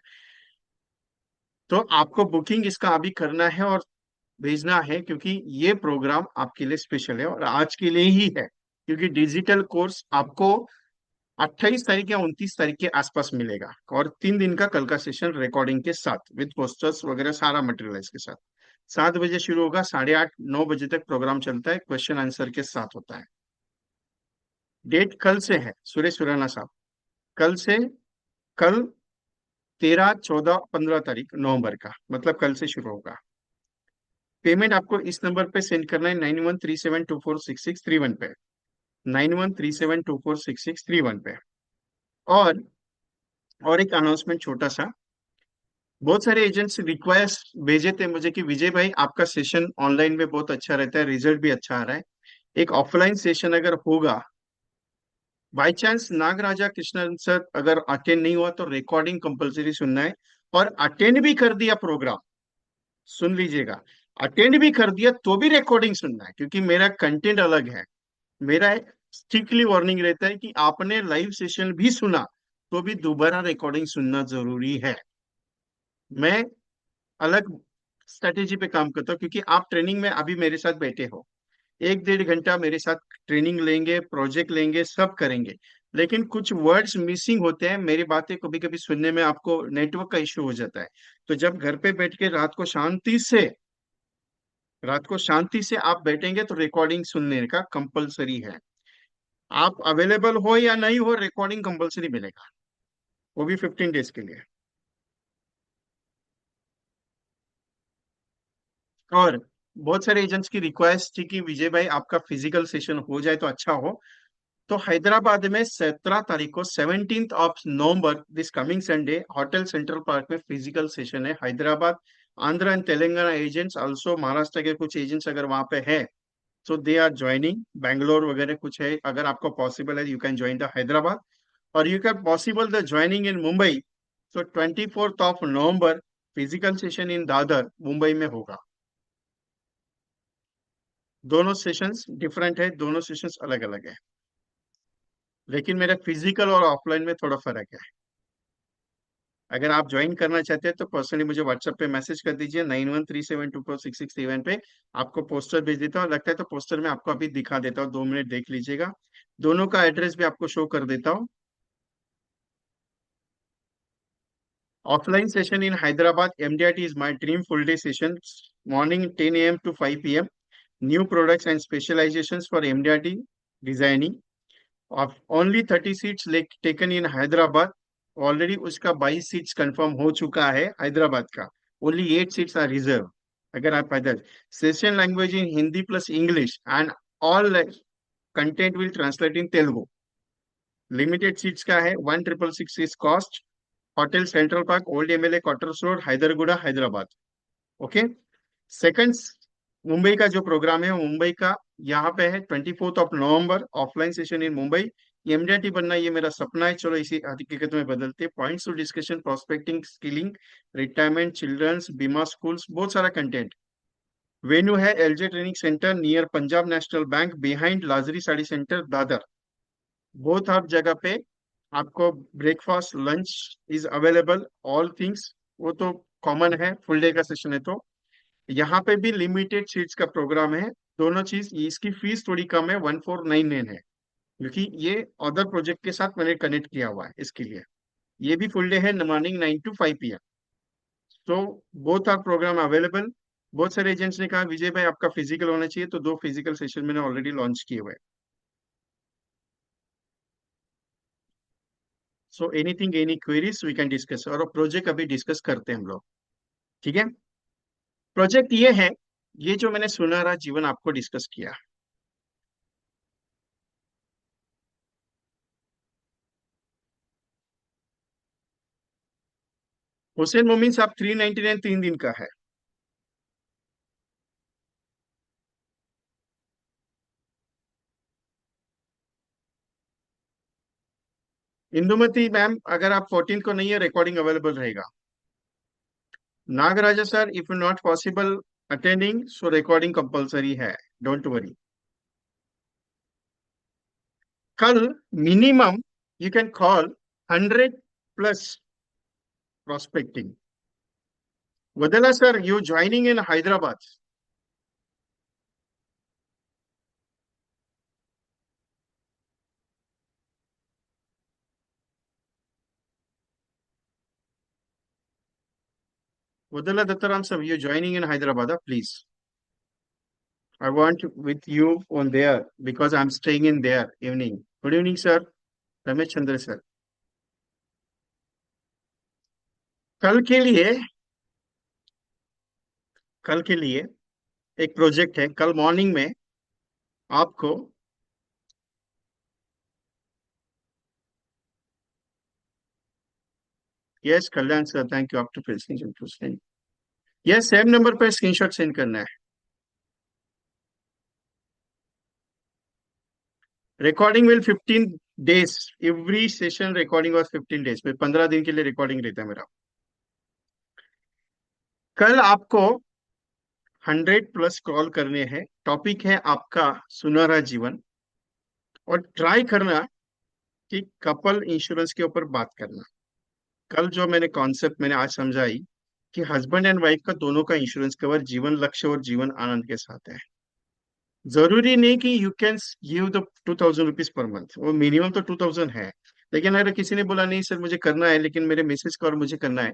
तो आपको बुकिंग इसका अभी करना है और भेजना है, क्योंकि ये प्रोग्राम आपके लिए स्पेशल है और आज के लिए ही है। क्योंकि डिजिटल कोर्स आपको 28 तारीख या 29 तारीख के आसपास मिलेगा, और 3 दिन का कल का सेशन रिकॉर्डिंग के साथ विद पोस्टर्स वगैरह सारा मटेरियल इसके साथ। 7 बजे शुरू होगा, 8:30 9 बजे तक प्रोग्राम चलता है, क्वेश्चन आंसर के साथ होता है। डेट कल से है सुरेश सुराना साहब, कल से। कल 13 14 15 तारीख नवंबर का, मतलब कल से शुरू होगा। पेमेंट आपको इस नंबर पे सेंड करना है, 9137246631 पे, 9137246631 पे। और एक अनाउंसमेंट छोटा सा। बहुत सारे एजेंट्स रिक्वेस्ट भेजे थे मुझे कि विजय भाई आपका सेशन ऑनलाइन में बहुत अच्छा रहता है, रिजल्ट भी अच्छा आ रहा है, एक ऑफलाइन सेशन अगर होगा। By chance Nagaraja Krishnan sir अगर अटेंड नहीं हुआ तो रिकॉर्डिंग कंपलसरी सुनना है। और अटेंड भी कर दिया प्रोग्राम, सुन लीजिएगा, अटेंड भी कर दिया तो भी रिकॉर्डिंग सुनना है, क्योंकि मेरा कंटेंट अलग है। मेरा स्ट्रिक्टली वार्निंग रहता है कि आपने लाइव सेशन भी सुना तो भी दोबारा रिकॉर्डिंग सुनना जरूरी है। मैं अलग स्ट्रेटेजी पे काम करता हूँ, क्योंकि आप ट्रेनिंग में अभी मेरे साथ बैठे हो, 1 1.5 घंटा मेरे साथ ट्रेनिंग लेंगे, प्रोजेक्ट लेंगे, सब करेंगे। लेकिन कुछ वर्ड्स मिसिंग होते हैं, मेरी बातें कभी कभी सुनने में आपको नेटवर्क का इश्यू हो जाता है। तो जब घर पे बैठ के रात को शांति से आप बैठेंगे तो रिकॉर्डिंग सुनने का कंपलसरी है। आप अवेलेबल हो या नहीं हो, रिकॉर्डिंग कंपलसरी मिलेगा, वो भी 15 डेज के लिए। और बहुत सारे एजेंट्स की रिक्वेस्ट थी कि विजय भाई आपका फिजिकल सेशन हो जाए तो अच्छा हो। तो हैदराबाद में 17 तारीख को, 17th of November, this coming Sunday, hotel Central Park में फिजिकल सेशन है। Hyderabad, Andhra and Telangana agents also, Maharashtra के कुछ एजेंट्स अगर वहां पे है so they are joining, Bangalore वगैरह कुछ है, अगर आपको पॉसिबल है you can join the Hyderabad. और you can possible the joining in Mumbai. So 24th of November physical session in Dadar Mumbai में होगा। दोनों सेशंस डिफरेंट है, दोनों सेशंस अलग अलग है, लेकिन मेरा फिजिकल और ऑफलाइन में थोड़ा फर्क है। अगर आप ज्वाइन करना चाहते हैं तो पर्सनली मुझे व्हाट्सएप पे मैसेज कर दीजिए, 9137246631 पे। आपको पोस्टर भेज देता हूँ, लगता है तो पोस्टर में आपको अभी दिखा देता हूँ, 2 मिनट देख लीजिएगा। दोनों का एड्रेस भी आपको शो कर देता हूँ। Offline session in Hyderabad MDRT is my dream full day session, morning 10 AM to 5 PM, new products and specialization for MDRT designing of only 30 seats taken in Hyderabad. Already उसका 22 सीट्स कंफर्म हो चुका है हैदराबाद का, ओनली 8 सीट्स आर रिजर्व। अगर आप इधर, session language in Hindi plus English and all content will translate in Telugu. Limited seats का है, 1666 is cost. Hotel Central Park, old MLA quarters road, Hyderguda, Hyderabad. Okay. Second, Mumbai का जो प्रोग्राम है वो मुंबई का यहाँ पे है, 24th of November, offline session in Mumbai. MDRT बनना ये मेरा सपना है, चलो इसी हकीकत में बदलते। Points to discussion, prospecting, skilling, retirement, children's, बीमा, स्कूल्स, बहुत सारा कंटेंट। वेन्यू है LJ training centre near Punjab National Bank, behind Lajri sari centre, Dadar. Both हर जगह पे आपको breakfast lunch is available, all things, वो तो कॉमन है, फुल डे का सेशन है तो। यहाँ पे भी लिमिटेड सीट्स का प्रोग्राम है। दोनों चीज, इसकी फीस थोड़ी कम है, 1499 है, क्योंकि ये अदर प्रोजेक्ट के साथ मैंने कनेक्ट किया हुआ है इसके लिए। ये भी फुल डे है, मॉर्निंग 9 to 5 PM। तो बोथ आर प्रोग्राम अवेलेबल। बहुत सारे एजेंट्स ने कहा विजय भाई आपका फिजिकल होना चाहिए, तो 2 फिजिकल सेशन मैंने ऑलरेडी लॉन्च किए हुए। So anything, any queries we can discuss, और प्रोजेक्ट अभी डिस्कस करते हैं हम लोग। ठीक है। प्रोजेक्ट ये है, ये जो मैंने सुनहरा जीवन आपको डिस्कस किया। हुसैन मोमिन साहब 399 3 दिन का है। इंदुमती मैम, अगर आप 14 को नहीं है, रिकॉर्डिंग अवेलेबल रहेगा। Nagaraja sir, if not possible attending, so recording compulsory है, डोंट वरी। कल minimum you can call 100+ prospecting. Vadala sir, you joining in Hyderabad. Vadala Dattaram sir, you joining in Hyderabad, please. I want with you on there because I'm staying in there evening. Good evening, sir. Ramesh Chandra sir. कल के लिए कल के लिए एक project है। कल morning में आपको, yes Kalyan sir, thank you after pressing, yes same number पर स्क्रीनशॉट सेंड करना है। Recording will 15 days, every session recording was 15 days में, 15 दिन के लिए रिकॉर्डिंग रहता है मेरा। कल आपको 100+ कॉल करने हैं। टॉपिक है आपका सुनहरा जीवन। और ट्राई करना कि कपल इंश्योरेंस के ऊपर बात करना। कल जो मैंने कॉन्सेप्ट मैंने आज समझाई कि हस्बैंड एंड वाइफ का दोनों का इंश्योरेंस कवर जीवन लक्ष्य और जीवन आनंद के साथ है। जरूरी नहीं कि you can give the 2000 rupees per month, वो मिनिमम तो 2000 है। लेकिन अगर किसी ने बोला नहीं सर मुझे करना है, लेकिन मेरे मिसेज का और मुझे करना है,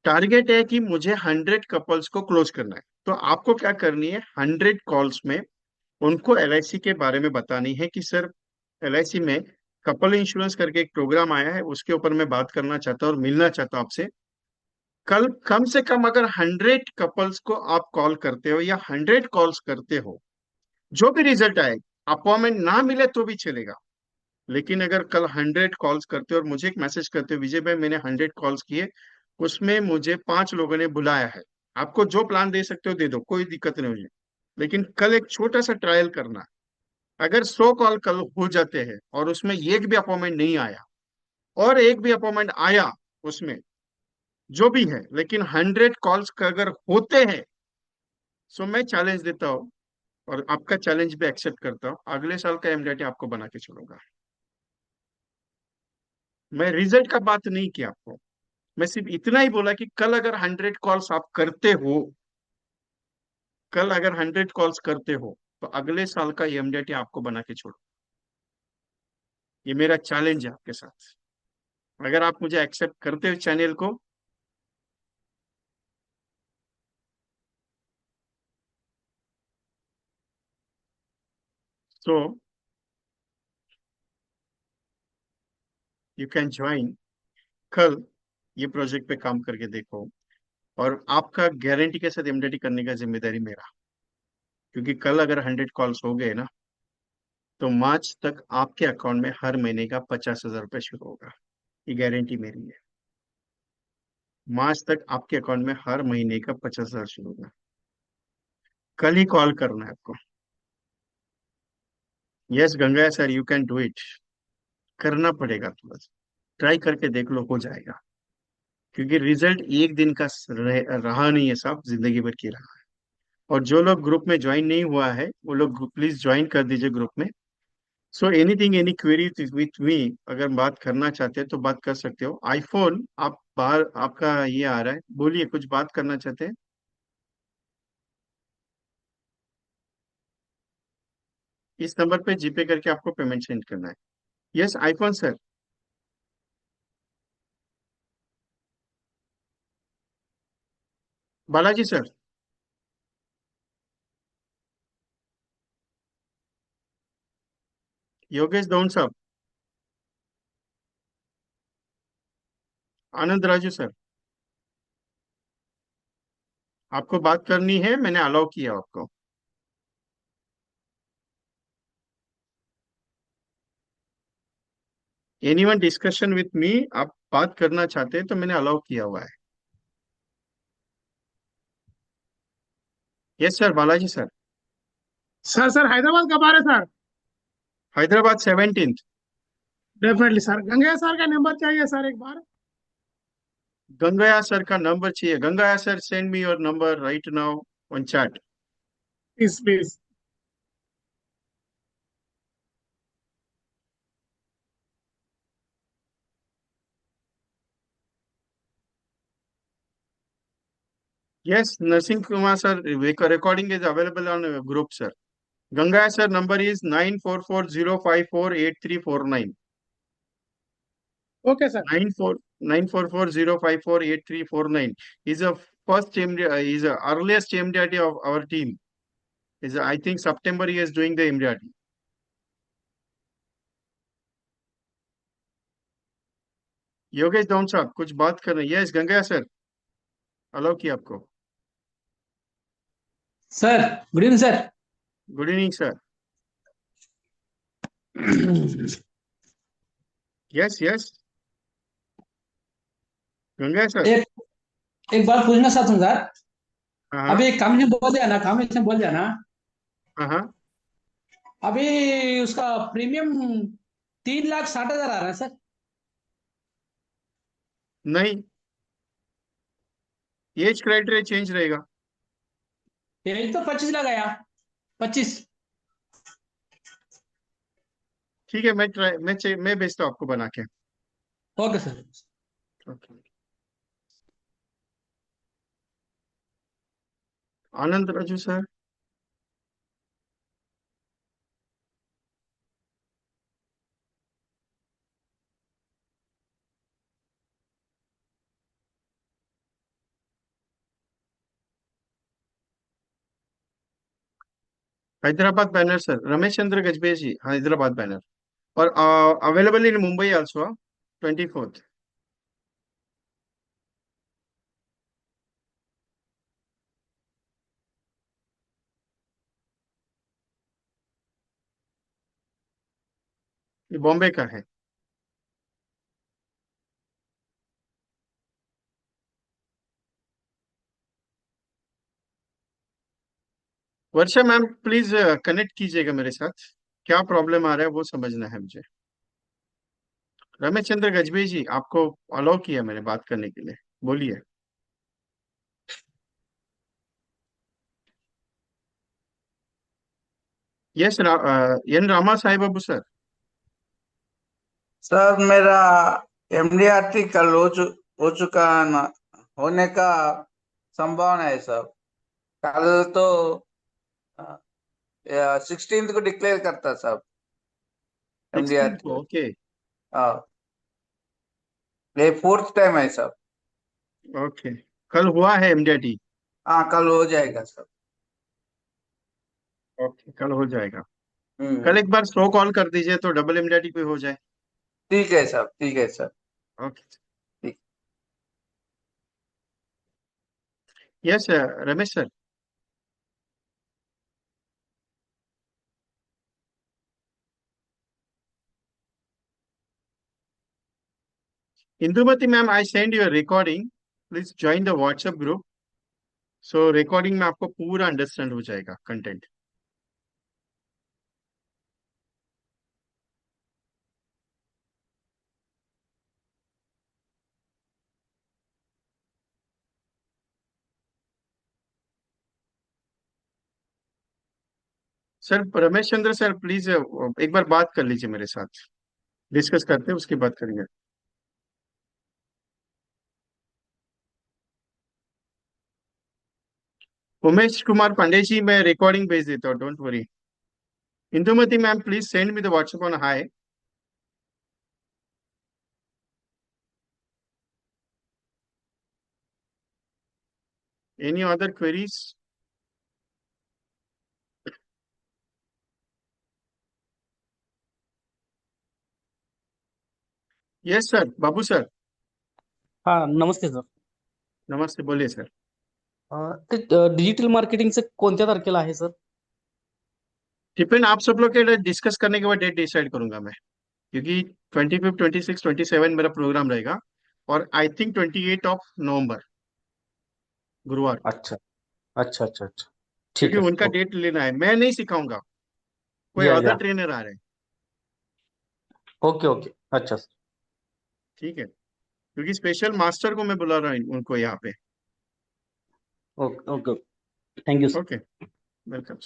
टारगेट है कि मुझे 100 कपल्स को क्लोज करना है, तो आपको क्या करनी है, 100 कॉल्स में उनको एलआईसी के बारे में बतानी है कि सर एलआईसी में कपल इंश्योरेंस करके एक प्रोग्राम आया है, उसके ऊपर मैं बात करना चाहता हूँ और मिलना चाहता हूँ आपसे। कल कम से कम अगर 100 कपल्स को आप कॉल करते हो या 100 कॉल्स करते हो, जो भी रिजल्ट आए, अपॉइंटमेंट ना मिले तो भी चलेगा, लेकिन अगर कल 100 कॉल्स करते हो और मुझे एक मैसेज करते हो विजय भाई मैंने 100 कॉल्स किए, उसमें मुझे 5 लोगों ने बुलाया है, आपको जो प्लान दे सकते हो दे दो, कोई दिक्कत नहीं मुझे, लेकिन कल एक छोटा सा ट्रायल करना। अगर 100 कॉल कल हो जाते हैं और उसमें एक भी अपॉइंटमेंट नहीं आया, और एक भी अपॉइंटमेंट आया उसमें, जो भी है, लेकिन 100 कॉल्स अगर होते हैं, सो मैं चैलेंज देता हूँ और आपका चैलेंज भी एक्सेप्ट करता हूँ, अगले साल का एमडीटी आपको बना के छोड़ूंगा। मैं रिजल्ट का बात नहीं किया आपको, मैं सिर्फ इतना ही बोला कि कल अगर 100 कॉल्स आप करते हो, कल अगर 100 कॉल्स करते हो, तो अगले साल का एमडीटी आपको बना के छोड़ो। ये मेरा चैलेंज है आपके साथ। अगर आप मुझे एक्सेप्ट करते हो चैनल को, तो यू कैन ज्वाइन। कल ये प्रोजेक्ट पे काम करके देखो, और आपका गारंटी के साथ एमडीटी करने का जिम्मेदारी मेरा, क्योंकि कल अगर 100 कॉल्स हो गए ना, तो मार्च तक आपके अकाउंट में हर महीने का 50,000 रुपये शुरू होगा। ये गारंटी मेरी है। मार्च तक आपके अकाउंट में हर महीने का 50,000 शुरू होगा। कल ही कॉल करना है आपको। Yes Ganga sir, you can do it. करना पड़ेगा थोड़ा सा, ट्राई करके देख लो, हो जाएगा। क्योंकि रिजल्ट एक दिन का रहा नहीं है साहब, जिंदगी भर की रहा है। और जो लोग ग्रुप में ज्वाइन नहीं हुआ है, वो लोग प्लीज ज्वाइन कर दीजिए ग्रुप में। सो anything any query with me, अगर बात करना चाहते हैं तो बात कर सकते हो। आईफोन आप बाहर, आपका ये आ रहा है, बोलिए कुछ बात करना चाहते हैं। इस नंबर पे जीपे करके आपको पेमेंट सेंड करना है। Yes iPhone sir. Balaji sir. Yogesh दौन साहब। आनंद राजू सर। आपको बात करनी है, मैंने अलाउ किया आपको। एनीवन डिस्कशन विथ मी, आप बात करना चाहते हैं तो मैंने अलाउ किया हुआ है। Yes sir, Balaji sir. Sir Hyderabad कब आ रहे sir? Hyderabad 17th। Definitely sir, Gangaiah sir का नंबर चाहिए सर एक बार। गंगया सर का नंबर चाहिए? Gangaiah sir, send me your number right now on chat. Please please. Yes, Nursing Kumar sir, recording is available on group sir. Ganga sir number is 9440548349. Okay sir. 9444054839 is a first MD, is a earliest MDRT of our team. Is I think September he is doing the MDRT. Yogesh डॉन साहब कुछ बात कर रहे हैं? Yes Ganga sir, allow किया आपको। Sir good evening sir. Good evening sir. Yes yes Ganga sir. एक एक बात पूछना चाहता हूँ सर। हाँ अभी कामिश ने बोल दिया ना, कामिश ने बोल दिया ना, हाँ हाँ। अभी उसका प्रीमियम 3,60,000 आ रहा है सर। नहीं, एज क्राइटेरिया चेंज रहेगा। यही तो 25 लगाया, 25। ठीक है, मैं ट्राई मैं भेजता हूँ आपको बना के। Okay sir. Okay. Anand Raju sir. Hyderabad banner sir, Ramesh Chandra Gajbe ji, Hyderabad banner. और available in Mumbai also, 24th। ये बॉम्बे का है। वर्षा मैम प्लीज कनेक्ट कीजिएगा मेरे साथ, क्या प्रॉब्लम आ रहा है वो समझना है मुझे। रमेश चंद्र गजबे जी, आपको अलाउ किया मैंने बात करने के लिए, बोलिए। यस एन रामा साहेब बाबू सर। सर मेरा एमडीआरटी कल हो चुका होने का संभावना है सर। कल तो 16th को डिक्लेयर करता सर 16 एमडीआरटी। को, ओके। हाँ, ये 4th टाइम है सर। ओके, कल हुआ है एमडीटी। हाँ, कल हो जाएगा सर। ओके, कल हो जाएगा। कल हम्म। एक बार स्लो कॉल कर दीजिए तो डबल एमडीटी पे हो जाए। ठीक है सर, ठीक है सर। ओके। ठीक। Yes Ramesh sir. Indumati ma'am, I send your recording, please join the WhatsApp group. So recording में आपको पूरा अंडरस्टैंड हो जाएगा content. Sir Ramesh Chandra sir please एक बार बात कर लीजिए मेरे साथ, डिस्कस करते हैं उसकी बात करेंगे। उमेश कुमार पांडे जी, मैं रिकॉर्डिंग भेज देता हूँ, don't worry. Indumati ma'am please send me the WhatsApp on high. Any other queries? Yes sir, Babu sir. हा नमस्ते सर. नमस्ते, बोलिए सर। ते डिजिटल मार्केटिंगचं कोणत्या तारखेला आहे सर? डिपेंड, आप सब लोग के डिस्कस करने के बाद डेट डिसाइड करूंगा मैं, क्योंकि 25, 26, 27 मेरा प्रोग्राम रहेगा। और आई थिंक 28 गुरुवार, अच्छा अच्छा अच्छा अच्छा. ठीक क्योंकि आहे उनका सर. डेट लेना है, मैं नहीं सिखाऊंगा, कोई या अदर या ट्रेनर आ रहे हैं। Okay okay. अच्छा सर। ठीक है, क्योंकि स्पेशल मास्टर को मैं बुला रहा हूँ उनको यहाँ पे। Okay okay, thank you sir. Okay, welcome.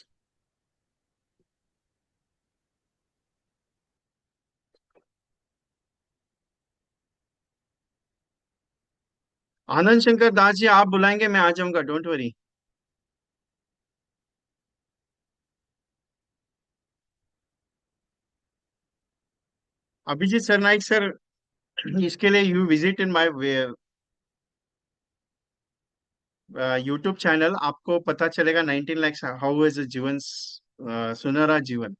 Anand Shankar Das ji, आप बुलाएंगे मैं आ जाऊंगा, don't worry. Abhijeet Sarnaik sir, इसके लिए you visit in my YouTube channel, आपको पता चलेगा 19 lakhs हाउ इज जीवन, सुनहरा जीवन,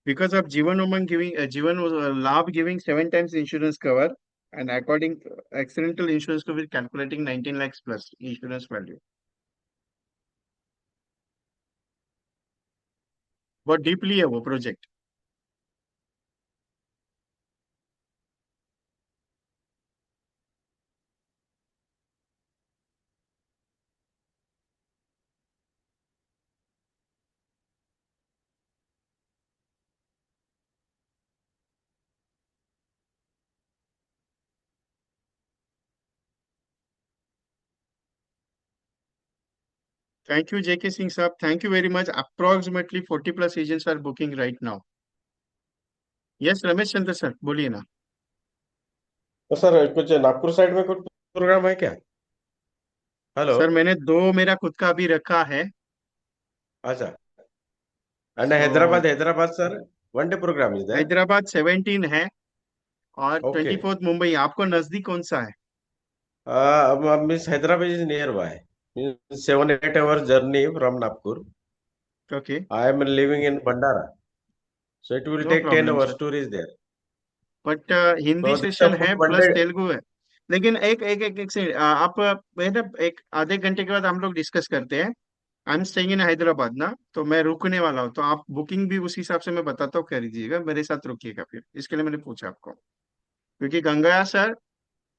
because of Jeevan Umang giving Jeevan Labh giving 7 times insurance cover, and according accidental insurance को calculating 19 lakhs plus insurance value. बहुत डीपली है वो project. Thank you JK Singh sahab, thank you very much. Approximately 40+ agents are booking right now. Yes Ramesh Chandra sir, बोलिए ना। तो sir कुछ Nagpur side में कुछ प्रोग्राम है क्या? हेलो। सर मैंने दो मेरा खुद का भी रखा है। अच्छा। And so Hyderabad sir, 1 day program is there? Hyderabad 17 है, और ओके। 24 मुंबई। आपको नजदीक कौन सा है? Means Hyderabad is near by, means 7-8 hours journey from Nagpur. Okay, I am living in Bandara, so it will no take 10 problem hours सर, to reach there. But Hindi So this session full है one plus day. Telugu है। लेकिन एक second, आप है ना, एक आधे घंटे के बाद हम लोग डिस्कस करते हैं। I am staying in Hyderabad ना, तो मैं रुकने वाला हूँ, तो आप बुकिंग भी उस हिसाब से मैं बताता हूँ, कर दीजिएगा, मेरे साथ रुकिएगा फिर, इसके लिए मैंने पूछा आपको। क्योंकि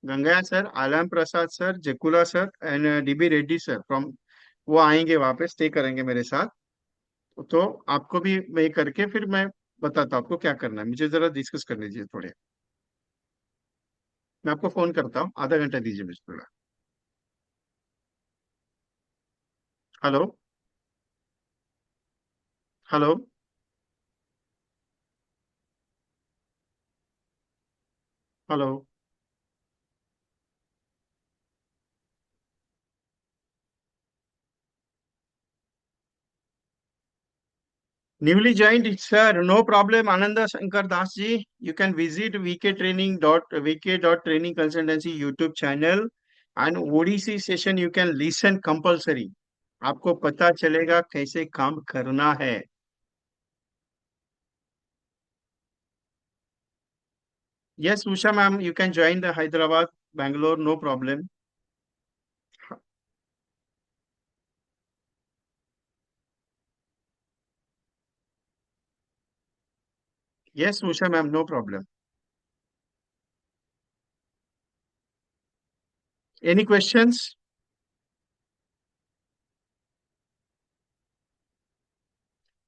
Gangaiah sir, Alam Prasad sir, Jakula sir and DB Reddy sir from, वो आएंगे वहां पे, स्टे करेंगे मेरे साथ। तो आपको भी मैं करके फिर मैं बताता हूँ आपको क्या करना है, मुझे जरा डिस्कस कर लीजिए थोड़े। मैं आपको फोन करता हूँ, आधा घंटा दीजिए मुझे थोड़ा। Hello, hello. Hello. Newly joined, sir, no problem. Ananda Shankar Das ji, you can visit vk training consultancy YouTube channel, and ODC session you can listen compulsory. आपको पता चलेगा कैसे काम करना है। Yes, Usha ma'am, you can join the Hyderabad, Bangalore, no problem. Yes, Usha ma'am, no problem. Any questions?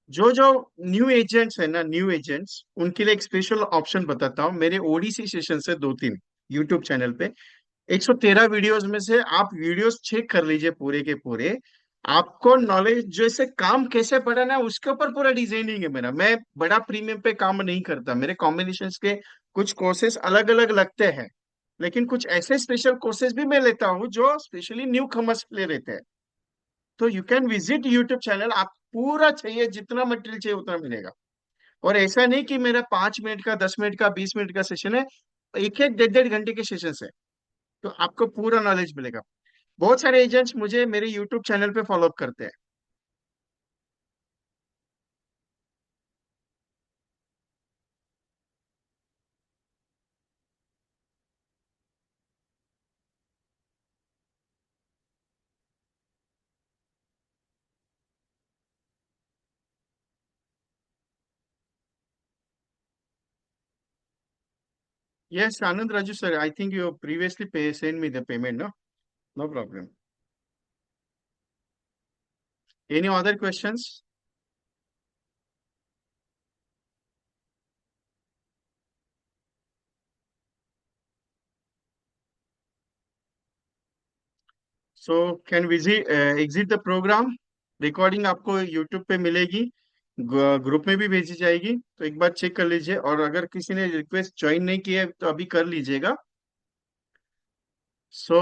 जो जो new agents है ना, न्यू एजेंट्स, उनके लिए एक स्पेशल ऑप्शन बताता हूँ, मेरे ओडीसी सेशन से 2-3 यूट्यूब चैनल पे 113 वीडियोस में से आप वीडियोस चेक कर लीजिए पूरे के पूरे। आपको नॉलेज जैसे काम कैसे पढ़ाना है उसके ऊपर पूरा डिजाइनिंग है मेरा। मैं बड़ा प्रीमियम पे काम नहीं करता, मेरे कॉम्बिनेशन के कुछ कोर्सेज अलग अलग लगते हैं, लेकिन कुछ ऐसे स्पेशल कोर्सेज भी मैं लेता हूँ जो स्पेशली न्यू कमर्स के लिए रहते हैं। तो you can visit YouTube channel, आप पूरा चाहिए जितना मटेरियल चाहिए उतना मिलेगा। और ऐसा नहीं कि मेरा 5 मिनट का, 10 मिनट का, 20 मिनट का सेशन है, एक एक 1.5 घंटे के सेशन है, तो आपको पूरा नॉलेज मिलेगा। बहुत सारे एजेंट्स मुझे मेरे यूट्यूब चैनल पे फॉलो अप करते हैं। Yes, Anand Raju sir, I think you previously sent me the payment, no? No problem. Any other questions? So can visit exit the program. Recording आपको YouTube पे मिलेगी, group में भी भेजी जाएगी, तो एक बार चेक कर लीजिए। और अगर किसी ने रिक्वेस्ट ज्वाइन नहीं किया है तो अभी कर लीजिएगा। सो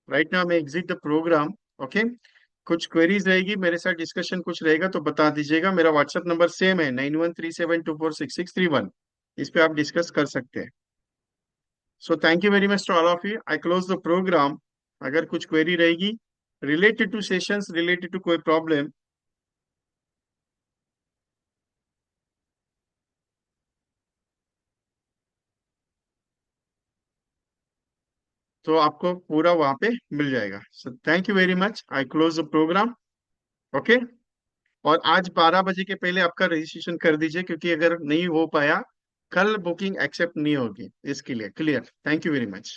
राइट नाउ मैं एग्जिट द प्रोग्राम। ओके, कुछ क्वेरीज रहेगी, मेरे साथ डिस्कशन कुछ रहेगा तो बता दीजिएगा। मेरा व्हाट्सएप नंबर सेम है, 9137246631। इस पे आप डिस्कस कर सकते हैं। So thank you very much to all of you. I close the program. अगर कुछ क्वेरी रहेगी related to sessions, related to कोई प्रॉब्लम, तो आपको पूरा वहां पे मिल जाएगा। So thank you very much. I close the program. Okay, और आज 12 बजे के पहले आपका रजिस्ट्रेशन कर दीजिए, क्योंकि अगर नहीं हो पाया कल बुकिंग एक्सेप्ट नहीं होगी। इसके लिए clear. Thank you very much.